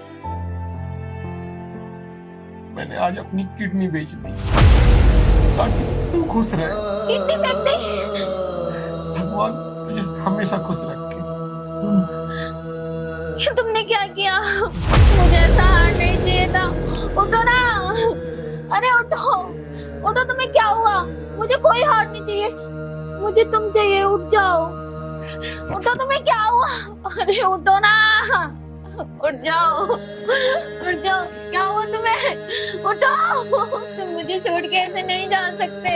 मैंने आज अपनी किडनी बेच दी ताकि तू खुश रहे। किडनी फेंक दी? भगवान तुझे हमेशा खुश रखे। तुमने क्या किया? मुझे ऐसा हार नहीं चाहिए था। उठो ना, अरे उठो उठो। तुम्हें क्या हुआ? मुझे कोई हार नहीं चाहिए, मुझे तुम चाहिए। उठ जाओ, उठो। तुम्हें क्या हुआ? अरे उठो ना, उठ जाओ, उठ जाओ। क्या हुआ तुम्हें? उठो, तुम मुझे छोड़ के ऐसे नहीं जा सकते।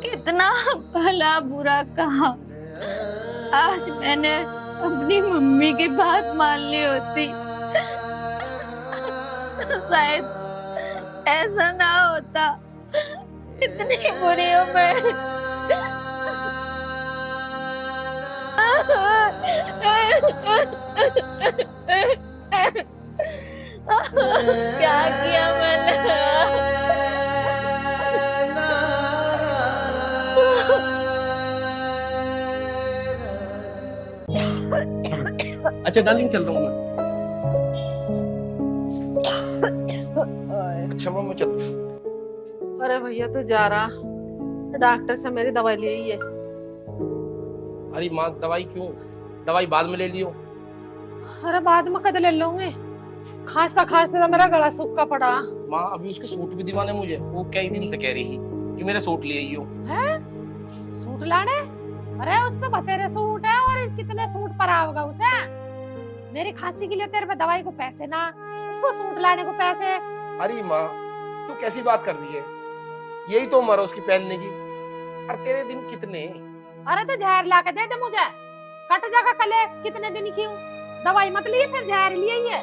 कितना भला बुरा कहा। आज मैंने अपनी मम्मी की बात मान ली होती तो शायद ऐसा ना होता। इतनी बुरी हूँ मैं। क्या किया मैंने? अच्छा डार्लिंग, चल रहा हूँ मैं। अच्छा मैं चल। अरे भैया तू जा रहा, डॉक्टर से मेरी दवाई ले ही है। अरे माँ, दवाई क्यों? दवाई बाद में ले लियो। अरे बाद में कद ले लूंगी, खांसता खांसता तो मेरा गला सूखा पड़ा। माँ अभी उसके सूट भी दिवाने मुझे, वो कई दिन से कह रही थी कि मेरे सूट ले आइयो। है सूट लाने? अरे उसमें बतेरे सूट है और कितने सूट पर आओगा उसे। मेरी खांसी के लिए तेरे पे दवाई को पैसे ना, उसको सूट लाने को पैसे। अरे माँ तू कैसी बात कर रही है? यही तो उम्र है उसकी पहनने की। और तेरे दिन कितने? अरे तो जहर ला के दे दे मुझे, कट जाएगा कलेश। कितने दिन की हूँ? दवाई मत लिए फिर जहर लिए ही है।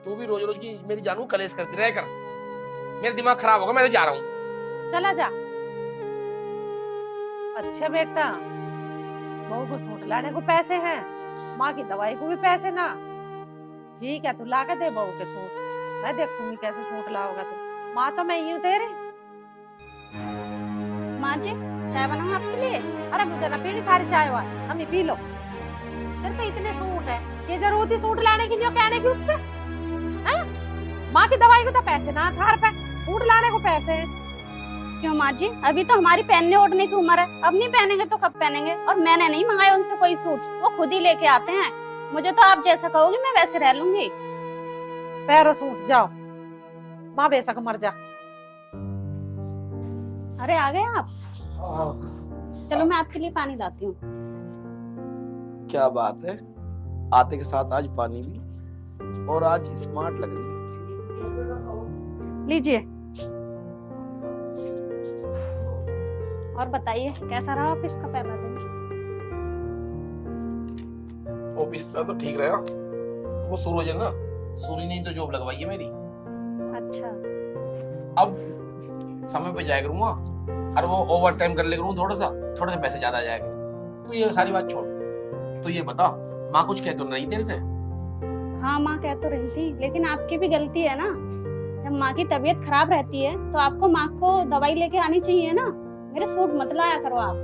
तू भी रोज रोज की मेरी जान को कलेश करती रह कर, मेरा दिमाग खराब होगा, मैं तो जा रहा हूँ। चला जा। अच्छा बेटा, बहू को सूट लाने को पैसे हैं, माँ की दवाई को भी पैसे ना। ठीक है, तू ला के दे बहू के सूट, मैं देखूंगी कैसे सूट लाओगा तू। माँ तो मैं ही हूँ तेरी। माँ जी चाय बनाऊं आपके लिए? अरे मुझे ना पीनी थारी चाय वाय, अम्मी पी लो। तेरे पे इतने सूट है, ये जरूरत ही सूट लाने की, जो कहने की उससे हैं? माँ की दवाई को तो पैसे ना थार पे, सूट लाने को पैसे हैं। क्यों माँ जी, अभी तो हमारी पहनने ओढ़ने की उम्र है, अब नहीं पहनेंगे तो कब पहनेंगे? और मैंने नहीं मंगाया उनसे कोई सूट, वो खुद ही लेके आते हैं। मुझे तो आप जैसा कहोगे मैं वैसे रह लूंगी। पैरो सूट जाओ, माँ बेशक मर जा। अरे आ गए आप? चलो मैं आपके लिए पानी लाती हूँ। क्या बात है, आते के साथ आज पानी भी, और आज स्मार्ट लग रही है। लीजिए। और बताइए कैसा रहा ऑफिस का पहला दिन? ऑफिस का तो ठीक रहेगा, वो सूरज है ना, सूरज ने तो जॉब लगवाई है मेरी। अच्छा। अब समय पे जाया करूंगा, और वो ओवर टाइम कर ले करूँ, थोड़ा सा पैसे ज्यादा आ जाएगा। तो ये सारी बात छोड़, तो ये बता, माँ कुछ कह तो नहीं रही तेरे से? हाँ माँ कह तो रही थी, लेकिन आपकी भी गलती है ना। जब माँ की तबीयत खराब रहती है तो आपको माँ को दवाई लेके आनी चाहिए ना। मेरे सूट मत लाया करो आप।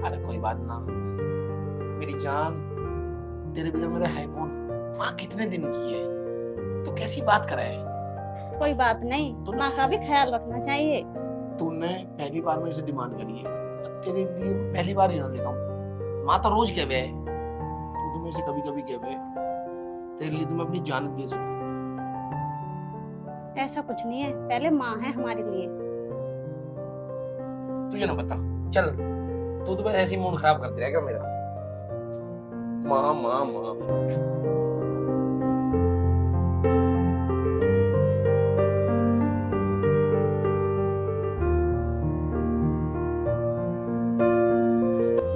अरे कोई बात ना मेरी जान, तेरे बगैर मेरा है कौन? माँ कितने दिन की है, तो कैसी बात करे? कोई बात नहीं, माँ का भी ख्याल रखना चाहिए। तूने पहली बार मेरे से डिमांड करी है, तेरे लिए पहली बार ही ना लेगा हूँ। माँ तो रोज कहवे है, तू तो मेरे से कभी कभी कहवे, तेरे लिए तो मैं अपनी जान दे सकूं। ऐसा कुछ नहीं है, पहले माँ है हमारे लिए। तुझे ना बता, चल तू तो बस ऐसी मूड खराब करती रहेगा मेरा। माँ माँ माँ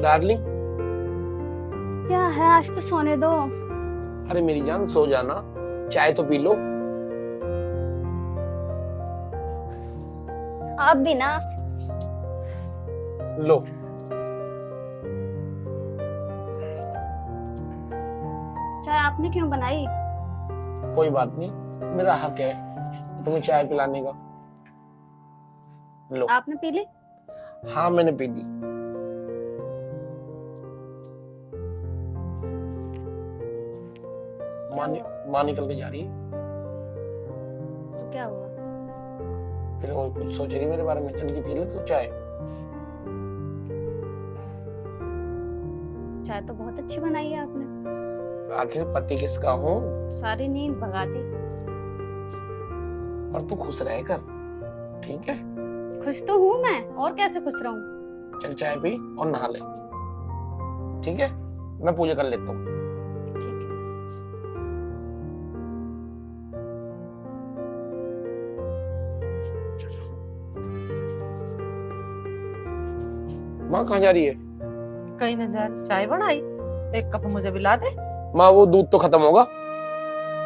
डार्लिंग, क्या है, आज तो सोने दो। अरे मेरी जान सो जाना, चाय तो पी लो। आप भी ना। लो। चाय आपने क्यों बनाई? कोई बात नहीं, मेरा हक है तुम्हें चाय पिलाने का। लो। आपने पी ली? हाँ मैंने पी ली। माँ निकल के जा रही है, तो क्या हुआ? फिर वो कुछ सोच रही मेरे बारे में। जल्दी पी ले तू चाय। चाय तो बहुत अच्छी बनाई है आपने। आखिर पति किसका हूँ? सारी नींद भगा दी। पर तू खुश रह कर, ठीक है? खुश तो हूँ मैं, और कैसे खुश रहूं? चल चाय पी और नहा ले, ठीक है? मैं पूजा कर लेता हूँ। ठीक है। माँ कहाँ जा रही है? कहीं न जा, चाय बनाई, एक कप मुझे भी ला दे। माँ वो दूध तो खत्म होगा।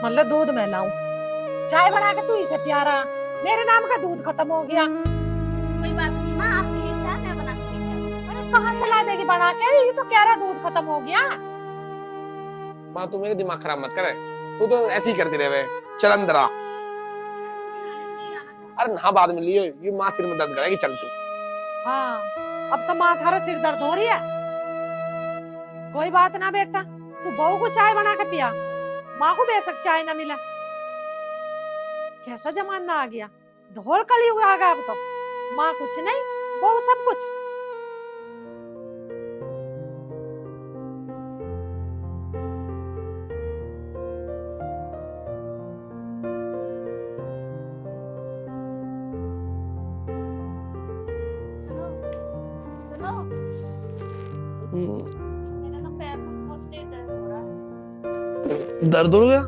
मतलब दूध मैं लाऊं? चाय बना के तू इसे प्यारा, मेरे नाम का दूध खत्म हो गया। कोई बात नहीं माँ, आपके लिए चाय मैं बना के लेके आती हूँ। अरे कहाँ से ला देगी बना के? ये तो कह रहा दूध खत्म हो गया। माँ तू मेरे दिमाग खराब मत करे, तू तो ऐसे ही करती रहे। चल अंदर आ। अरे नहा बाद में लियो, ये माँ सिर में दर्द करेगी। चल तू। हाँ, अब तो माँ थारा सिर दर्द हो रही है। कोई बात ना बेटा, तू बहू को चाय बना के पिया, माँ को बेशक चाय ना मिला। कैसा जमाना आ गया, धोल कलयुग आ गया अब तो। माँ कुछ नहीं, बहू सब कुछ। सुनो सुनो, मेरा ना पैर में बहुत तेज दर्द हो रहा है। दर्द हो गया?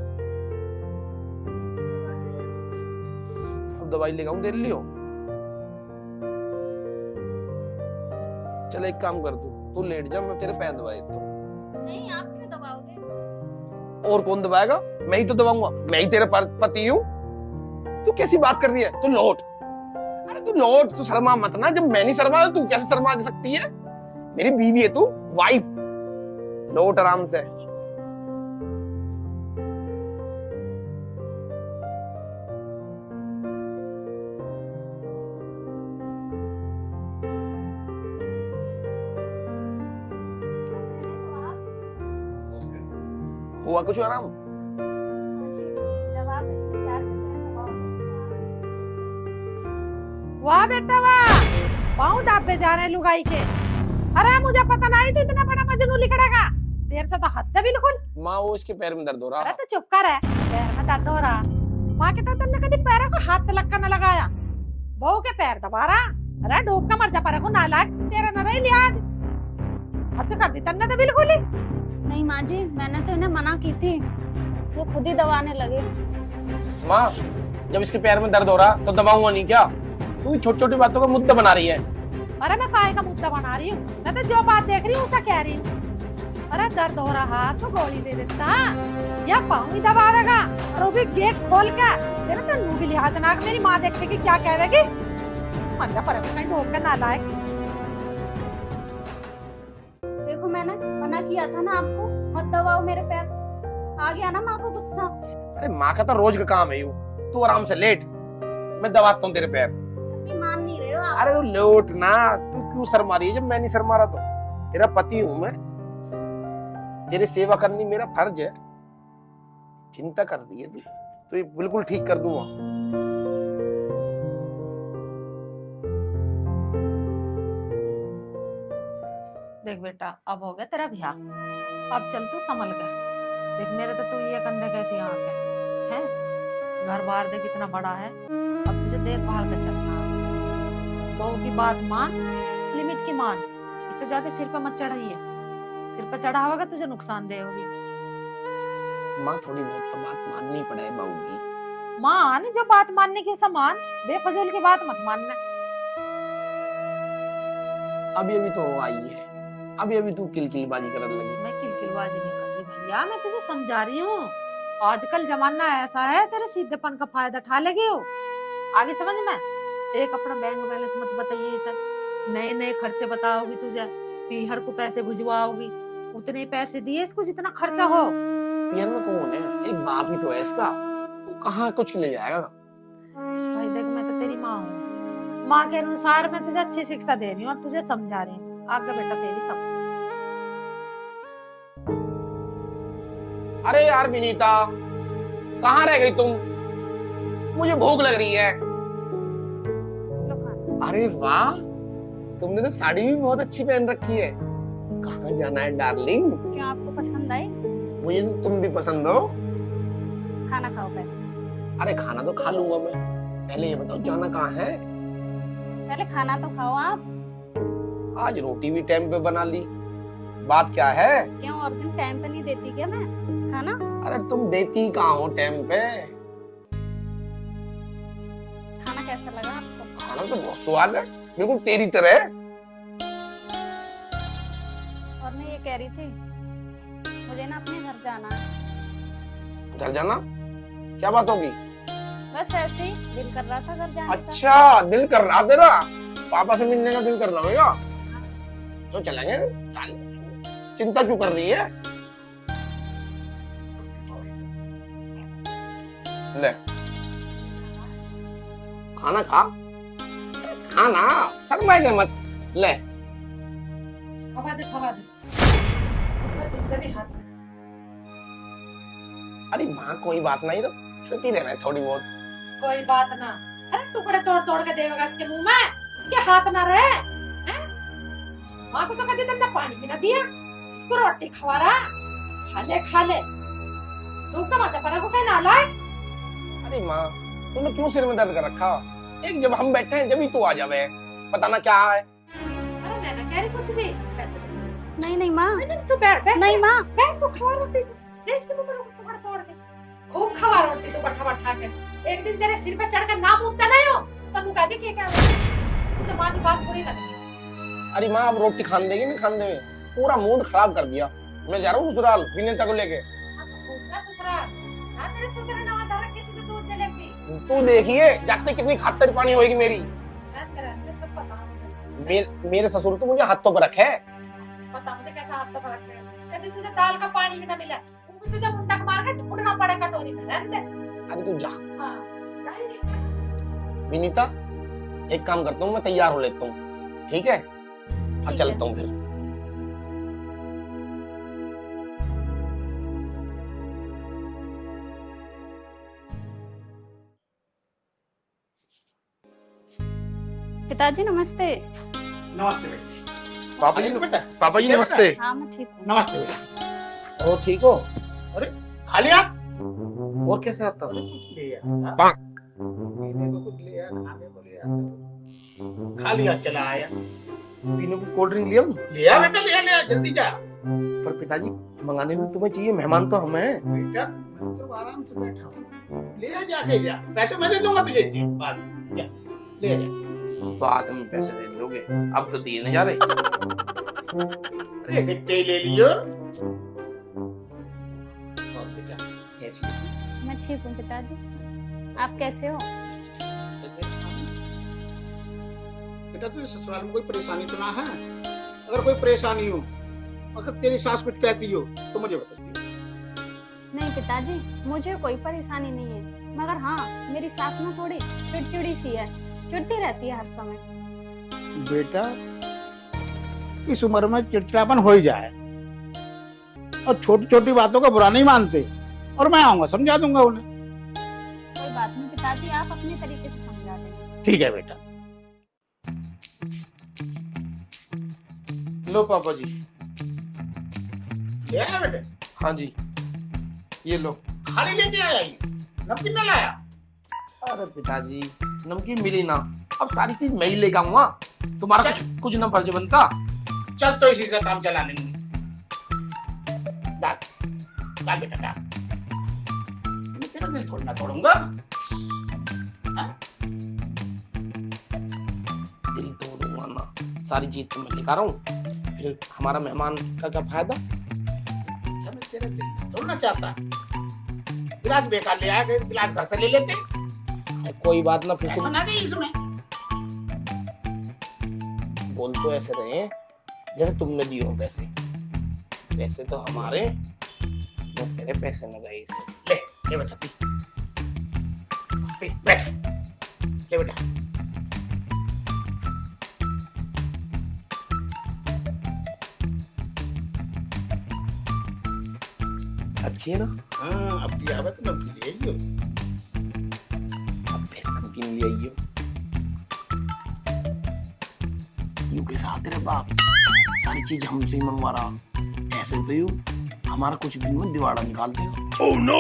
अब दवाई लेगा हूँ तेरे लिए। चल एक काम कर, तू लेट जा, मैं तेरे पैर दबा देता हूँ। नहीं, आप क्यों दबाओगे? और कौन दबाएगा? मैं ही तो दबाऊंगा, मैं ही तेरा पति हूँ। तू कैसी बात कर रही है? तू लौट, अरे तू लौट, तू शर्मा मत ना। जब मैं नहीं शर्मा तू कैसे शर्मा सकती है? मेरी बीवी है तू, वाइफ। लौट आराम से। हुआ कुछ आराम? जब आप इतने प्यार से कहते हो, वाह बेटा वाह, पाँव दाबे जा रहे हैं लुगाई के। अरे मुझे पता नहीं था इतना बड़ा मजनू लिखड़ेगा। देर से तो हद है बिल्कुल। माँ वो इसके पैर में दर्द हो रहा अरे है। तो चुप कर है, पैर में दर्द हो रहा। माँ के तो तुमने कभी पैरों को हाथ लक्का न लगाया, बहू के पैर दबा रहा। अरे डूब का मर जा पर को नालायक, तेरा न रही लिहाज। हद कर दी तन्ने तो बिल्कुल ही। नहीं माँ जी, मैंने तो इन्हें मना की थी, वो खुद ही दबाने लगे। माँ जब इसके पैर में दर्द हो रहा तो दबाऊंगा नहीं क्या? तू छोटी छोटी बातों का मुद्दा बना रही है। अरे मैं काय का मुद्दा बना रही हूँ? मैं तो जो बात देख रही हूँ उसे कह रही हूँ। अरे दर्द हो रहा तो गोली दे देता, या पाँव ही दबावेगा और वो भी गेट खोल के। तेरा तो मुंह भी लिहाज ना, मेरी माँ देख लेगी क्या कहेगी। मर जा पर कहीं ढोक के नालायक। देखो मैंने मना किया था ना आपको, मत दबाओ मेरे पैर। आ गया ना माँ को गुस्सा। अरे माँ का तो रोज का काम है यूं। तू आराम से लेट, मैं दबाता हूँ तेरे पैर। अभी मान नहीं रहे हो आप। अरे तू लौट ना, तू क्यों शर्मा रही है? जब मैं नहीं शर्मा रहा तो तेरा पति हूं मैं, तेरी सेवा करनी मेरा फर्ज है। चिंता कर रही है तू, तो ये बिल्कुल ठीक कर दूंगा। देख बेटा, अब हो गया तेरा ब्याह, अब चल तू संभल के। देख मेरे तो तू ये कंधे कैसी आंख है? घर बार देख कितना बड़ा है, अब तुझे देखभाल कर चलना। बहू की बात मान, लिमिट की मान, इससे ज्यादा सिर पे मत चढ़ाइए। सिर पे चढ़ा होगा तुझे नुकसान दे होगी। माँ थोड़ी बहुत तो बात माननी पड़े बहू की। मान, जो बात मानने की उसे मान, बेफजूल की बात मत मानना। अभी अभी तो आई है, अभी अभी तू किलकिलबाजी करने लगी। मैं किलकिलबाजी नहीं कर रही भैया, मैं तुझे समझा रही हूँ। आजकल जमाना ऐसा है, तेरे सीधेपन का फायदा उठा लेगी हो। आगे समझ में। एक अपना बैंक बैलेंस मत बताइए सर, नए नए खर्चे बताओगी तुझे, पीहर को पैसे भिजवाओगी, उतने पैसे दिए इसको जितना खर्चा हो। पीहर में कौन है? एक बाप ही तो है इसका, वो कहाँ कुछ ले जाएगा। भाई देख, मैं तो तेरी माँ हूँ, माँ के अनुसार मैं तुझे अच्छी शिक्षा दे रही हूँ और तुझे समझा रही हूँ। आगे बेटा तेरी सब। अरे यार विनीता, कहाँ रह गई तुम? मुझे भूख लग रही है। अरे वाह, तुमने तो साड़ी भी बहुत अच्छी पहन रखी है। कहाँ जाना है डार्लिंग? क्या आपको पसंद आई? मुझे तो तुम भी पसंद हो। खाना खाओ पहले। अरे खाना तो खा लूंगा मैं, पहले ये बताओ जाना कहाँ है? पहले खाना तो खाओ आप। आज रोटी भी टाइम पे बना ली, बात क्या है? क्यों और दिन टाइम पे नहीं देती क्या मैं खाना? अरे तुम देती कहाँ हो टाइम पे? खाना कैसा लगा आपको? खाना तो बहुत स्वाद है, बिल्कुल तेरी तरह। और मैं ये कह रही थी, मुझे ना अपने घर जाना है। घर जाना? क्या बात होगी? बस ऐसे ही दिल कर रहा था घर जाने का। अच्छा, दिल कर रहा तेरा? पापा से मिलने का दिल कर रहा होगा? तो चलेंगे, चिंता क्यों कर रही है? ले खाना खा, खाना शर्मा के मत। ले खवा दे। तुझसे भी हाथ। अरे माँ कोई बात नहीं, तो चलती रहना है थोड़ी बहुत। कोई बात ना। अरे टुकड़े तोड़ तोड़ के देगा इसके मुंह में, इसके हाथ ना रहे हैं? माँ को तो कभी तुमने पानी भी ना दिया, इसको रोटी खवा रहा। खा ले तू का मजा पर को कहीं नालायक। अरे माँ तूने क्यों सिर में दर्द कर रखा? एक जब हम बैठे हैं जब ही तू आ जावे, पता ना क्या है। अरे मैं ना कह रही कुछ भी। नहीं माँ, तू बैठ नहीं माँ, बैठ, तू खवा रोटी से दे इसके मुंह में टुकड़ा तोड़ के। खूब खवा रोटी तो बैठा के। एक दिन तेरे सिर पे चढ़ कर ना मुद्दा नहीं हो तो तू कह दे कि क्या तुझे माँ की बात बुरी लगी। अरे माँ अब रोटी खान देगी नहीं खान देवे? पूरा मूड खराब कर दिया। मैं जा रहा हूँ ससुराल विनीता को लेके। तू देखिए जाते कितनी खातर पानी होगी मेरी। रहने सब पता मुझे। मेरे ससुर तो मुझे हाथों पर रखे। पता मुझे कैसा हाथ तो फड़क गया। कभी तुझे दाल का पानी भी ना मिला, वो भी तुझे मुंडक मार के ढूंढना पड़े कटोरी में। रहने दे। अरे तू जा। हाँ, जा ही नहीं। विनीता एक काम करता हूँ, मैं तैयार हो लेता हूँ, ठीक है? और ठीक चलता हूँ फिर। पिताजी नमस्ते। नमस्ते बेटा। पापा जी बेटा पापा जी क्या नमस्ते। हाँ मैं ठीक हूँ। नमस्ते बेटा। ओ ठीक हो? खा लिया? और कैसे आता? कुछ ले आया। पीने को कुछ ले आया, खाने को ले आया। खा लिया, चला आया। पीने को कोल्ड ड्रिंक लिया हूँ? ले आ बेटा, ले आ, जल्दी जा। पर पिताजी मंगाने में तुम्हें चाहिए, मेहमान तो हम हैं। बेटा मैं तो आराम से बैठा हूँ। ले आ, जाके ले आ। पैसे मैं दे दूंगा तुझे बाद में। जा, ले जा। बाद में पैसे दे दोगे, अब तो दिए नहीं जा रहे। अरे घट्टे ले लियो। और बेटा कैसी है? मैं ठीक हूँ पिताजी, आप कैसे हो? बेटा तुझे ससुराल में कोई परेशानी तो ना है? अगर कोई परेशानी हो, अगर तेरी सास कुछ कहती हो तो मुझे बता दियो। नहीं पिताजी, मुझे कोई परेशानी नहीं है, मगर हाँ मेरी सास ना थोड़ी चिड़चिड़ी सी है, चिढ़ती रहती है हर समय। बेटा इस उम्र में चिड़चिड़ापन हो ही जाए, और छोटी छोटी बातों का बुरा नहीं मानते, और मैं आऊंगा समझा दूंगा उन्हें। कोई बात नहीं पिताजी, आप अपने तरीके से समझा देना। ठीक है बेटा। लो पापा जी। ले आया बेटे? हाँ जी, ये लो। खाली लेके आया ये, नमकीन न लाया? अरे पिताजी नमकीन मिली ना, अब सारी चीज मैं ही लेकर आऊंगा, तुम्हारा कुछ ना फर्ज बनता। चल तो इसी से काम चला लेंगे। डाल डाल बेटा डाल। मैं तेरा दिल थोड़ी ना तोड़ूंगा। दिल तोड़ूंगा ना, सारी चीज तो मैं लेकर हूँ, फिर हमारा मेहमान का क्या फायदा? क्या मैं तेरा दिल नहीं तोड़ना चाहता? गिलास बेकार ले आया, गिलास घर से ले लेते। कोई बात ना, फिर ऐसा तुम ना नहीं इसमें। बोल तो ऐसे रहे हैं जैसे तुमने दिए हो पैसे, पैसे तो हमारे, वो तेरे पैसे न गए इसे। ले ले बेटा पी, पी बैठ, ले बेटा। अच्छी है ना? हाँ अब दिया हुआ तो नमकीन ले आइयो। अब फिर नमकीन ले आइयो। यूं के साथ तेरे बाप सारी चीज हमसे ही मंगवा रहा, ऐसे तो यूं हमारा कुछ दिन में दिवाड़ा निकाल देगा। Oh no!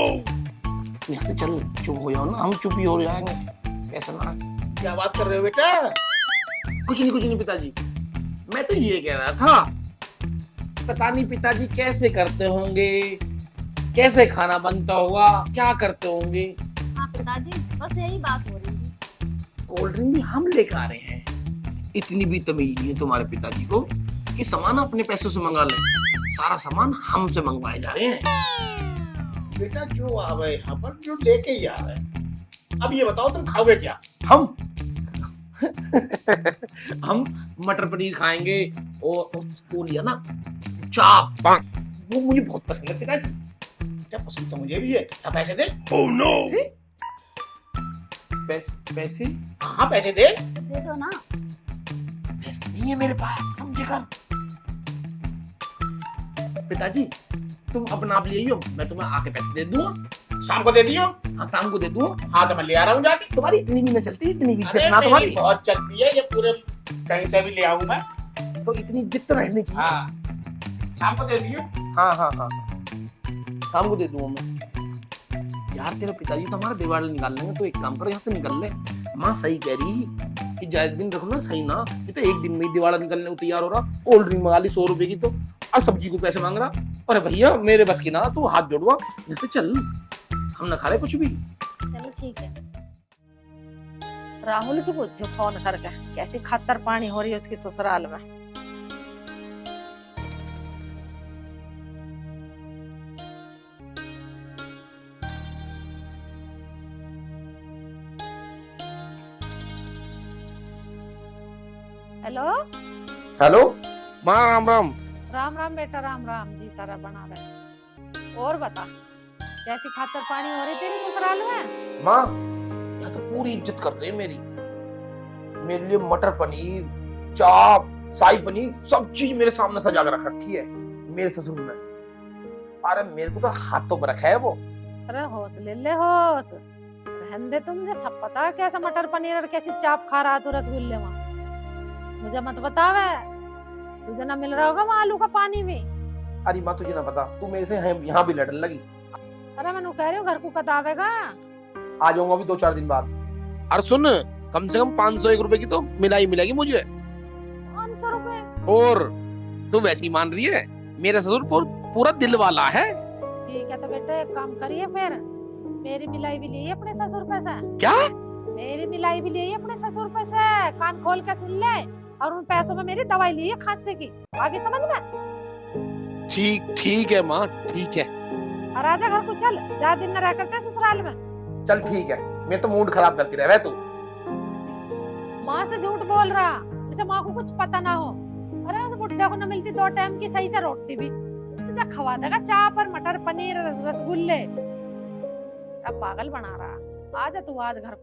यहाँ से चल, चुप हो जाओ ना, हम चुप ही हो जाएंगे, कैसा ना? क्या बात कर रहे हो बेटा? कुछ नहीं पिताजी, मैं तो ये कह रहा था, पता नहीं पिताजी कैसे करते होंगे, कैसे खाना बनता होगा, क्या करते होंगे। हाँ पिताजी, बस यही बात हो रही थी। कोल्ड ड्रिंक भी हम लेकर आ रहे हैं, इतनी भी तमीज नहीं है तुम्हारे पिताजी को कि सामान अपने पैसों से मंगा लें, सारा सामान हमसे मंगवाए जा रहे हैं। बेटा जो आवे यहाँ पर, जो लेके ही आवे। अब ये बताओ तुम खाओगे क्या? हम हम मटर पनीर खाएंगे, और वो लिया ना चाप, वो मुझे बहुत पसंद है पिताजी। क्या पसंद तो मुझे भी है। क्या पैसे दे? Oh no! पैसे? हाँ पैसे दे। दे दो ना। पैसे नहीं है मेरे पास, समझे कर। पिताजी तुम अपना आप ले आइयो, मैं तुम्हें आके पैसे दे दूंगा। शाम को दे दियो। हाँ शाम को दे दूंगा। हाँ तो मैं ले आ रहा हूँ जाके। तुम्हारी इतनी भी ना चलती, इतनी भी अरे जितना मेरी तुम्हारी, बहुत चलती है, ये पूरे कहीं से भी ले आऊँ मैं। तो इतनी जितना रहनी चाहिए। हाँ शाम को दे दियो। हाँ शाम को दे दूंगा मैं। यार तेरे पिताजी तो हमारा दिवाली निकाल लेंगे, तो एक काम कर, यहाँ से निकल ले। माँ सही कह रही कि ज्यादा दिन रखो ना, सही ना, ये तो एक दिन में ही दिवाला निकलने को तैयार हो रहा। कोल्ड ड्रिंक मंगा ली 100 रुपए की, तो और सब्जी को पैसे मांग रहा। अरे भैया मेरे बस की ना, तू हाथ जोड़वा, जैसे चल, हम ना खा रहे कुछ भी। चलो ठीक है। राहुल की बुझ जो फोन करके कैसी खतर पानी हो रही है उसकी ससुराल में। हेलो। हेलो माँ, राम राम। राम राम बेटा, राम राम जी, तारा बना रहे। और बता, कैसी खातर पानी हो रही तेरी ससुराल में? माँ यहाँ तो पूरी इज्जत कर रहे हैं मेरी। मेरे लिए मटर पनीर, चाप, शाही पनीर सब चीज मेरे सामने सजा कर रख रखी है मेरे ससुर ने। अरे मेरे को तो हाथों पर रखा है वो। अरे होश ले होश, रहने दे, तुम मुझे सब पता है कैसा मटर पनीर और कैसी चाप खा रहा तू रसगुल्ले वहाँ। मुझे मत बतावे, तुझे ना मिल रहा होगा वहाँ आलू का पानी भी। अरे माँ तुझे ना पता, तू मेरे से यहाँ भी लड़ने लगी। अरे मैं कह रही हूँ घर को कद आवेगा। आ जाऊंगा अभी 2-4 दिन बाद। अरे सुन, कम से कम 501 रुपए की तो मिलेगी मुझे। 500 रुपए? और तू वैसी मान रही है, मेरा ससुर पूरा दिल वाला है। ठीक है तो बेटा एक काम करिए फिर, मेरी मिलाई भी लिए अपने ससुर पे से। क्या? मेरी मिलाई भी लिए अपने ससुर पे से, कान खोल के सुन ले। और उन पैसों में मेरी दवाई ली है खांसी की, आगे समझ में? ठीक है माँ, ठीक है। और आजा घर को, चल ज्यादा दिन न रह करते ससुराल में। चल ठीक है, मैं तो मूड खराब करती रह तू। माँ से झूठ बोल रहा, जैसे माँ को कुछ पता ना हो। अरे उस बुढ़े को न मिलती 2 टाइम की सही से रोटी भी, तुझे खवा देगा चाप और मटर पनीर रसगुल्ले। अब पागल बना रहा। आजा तू आज घर को।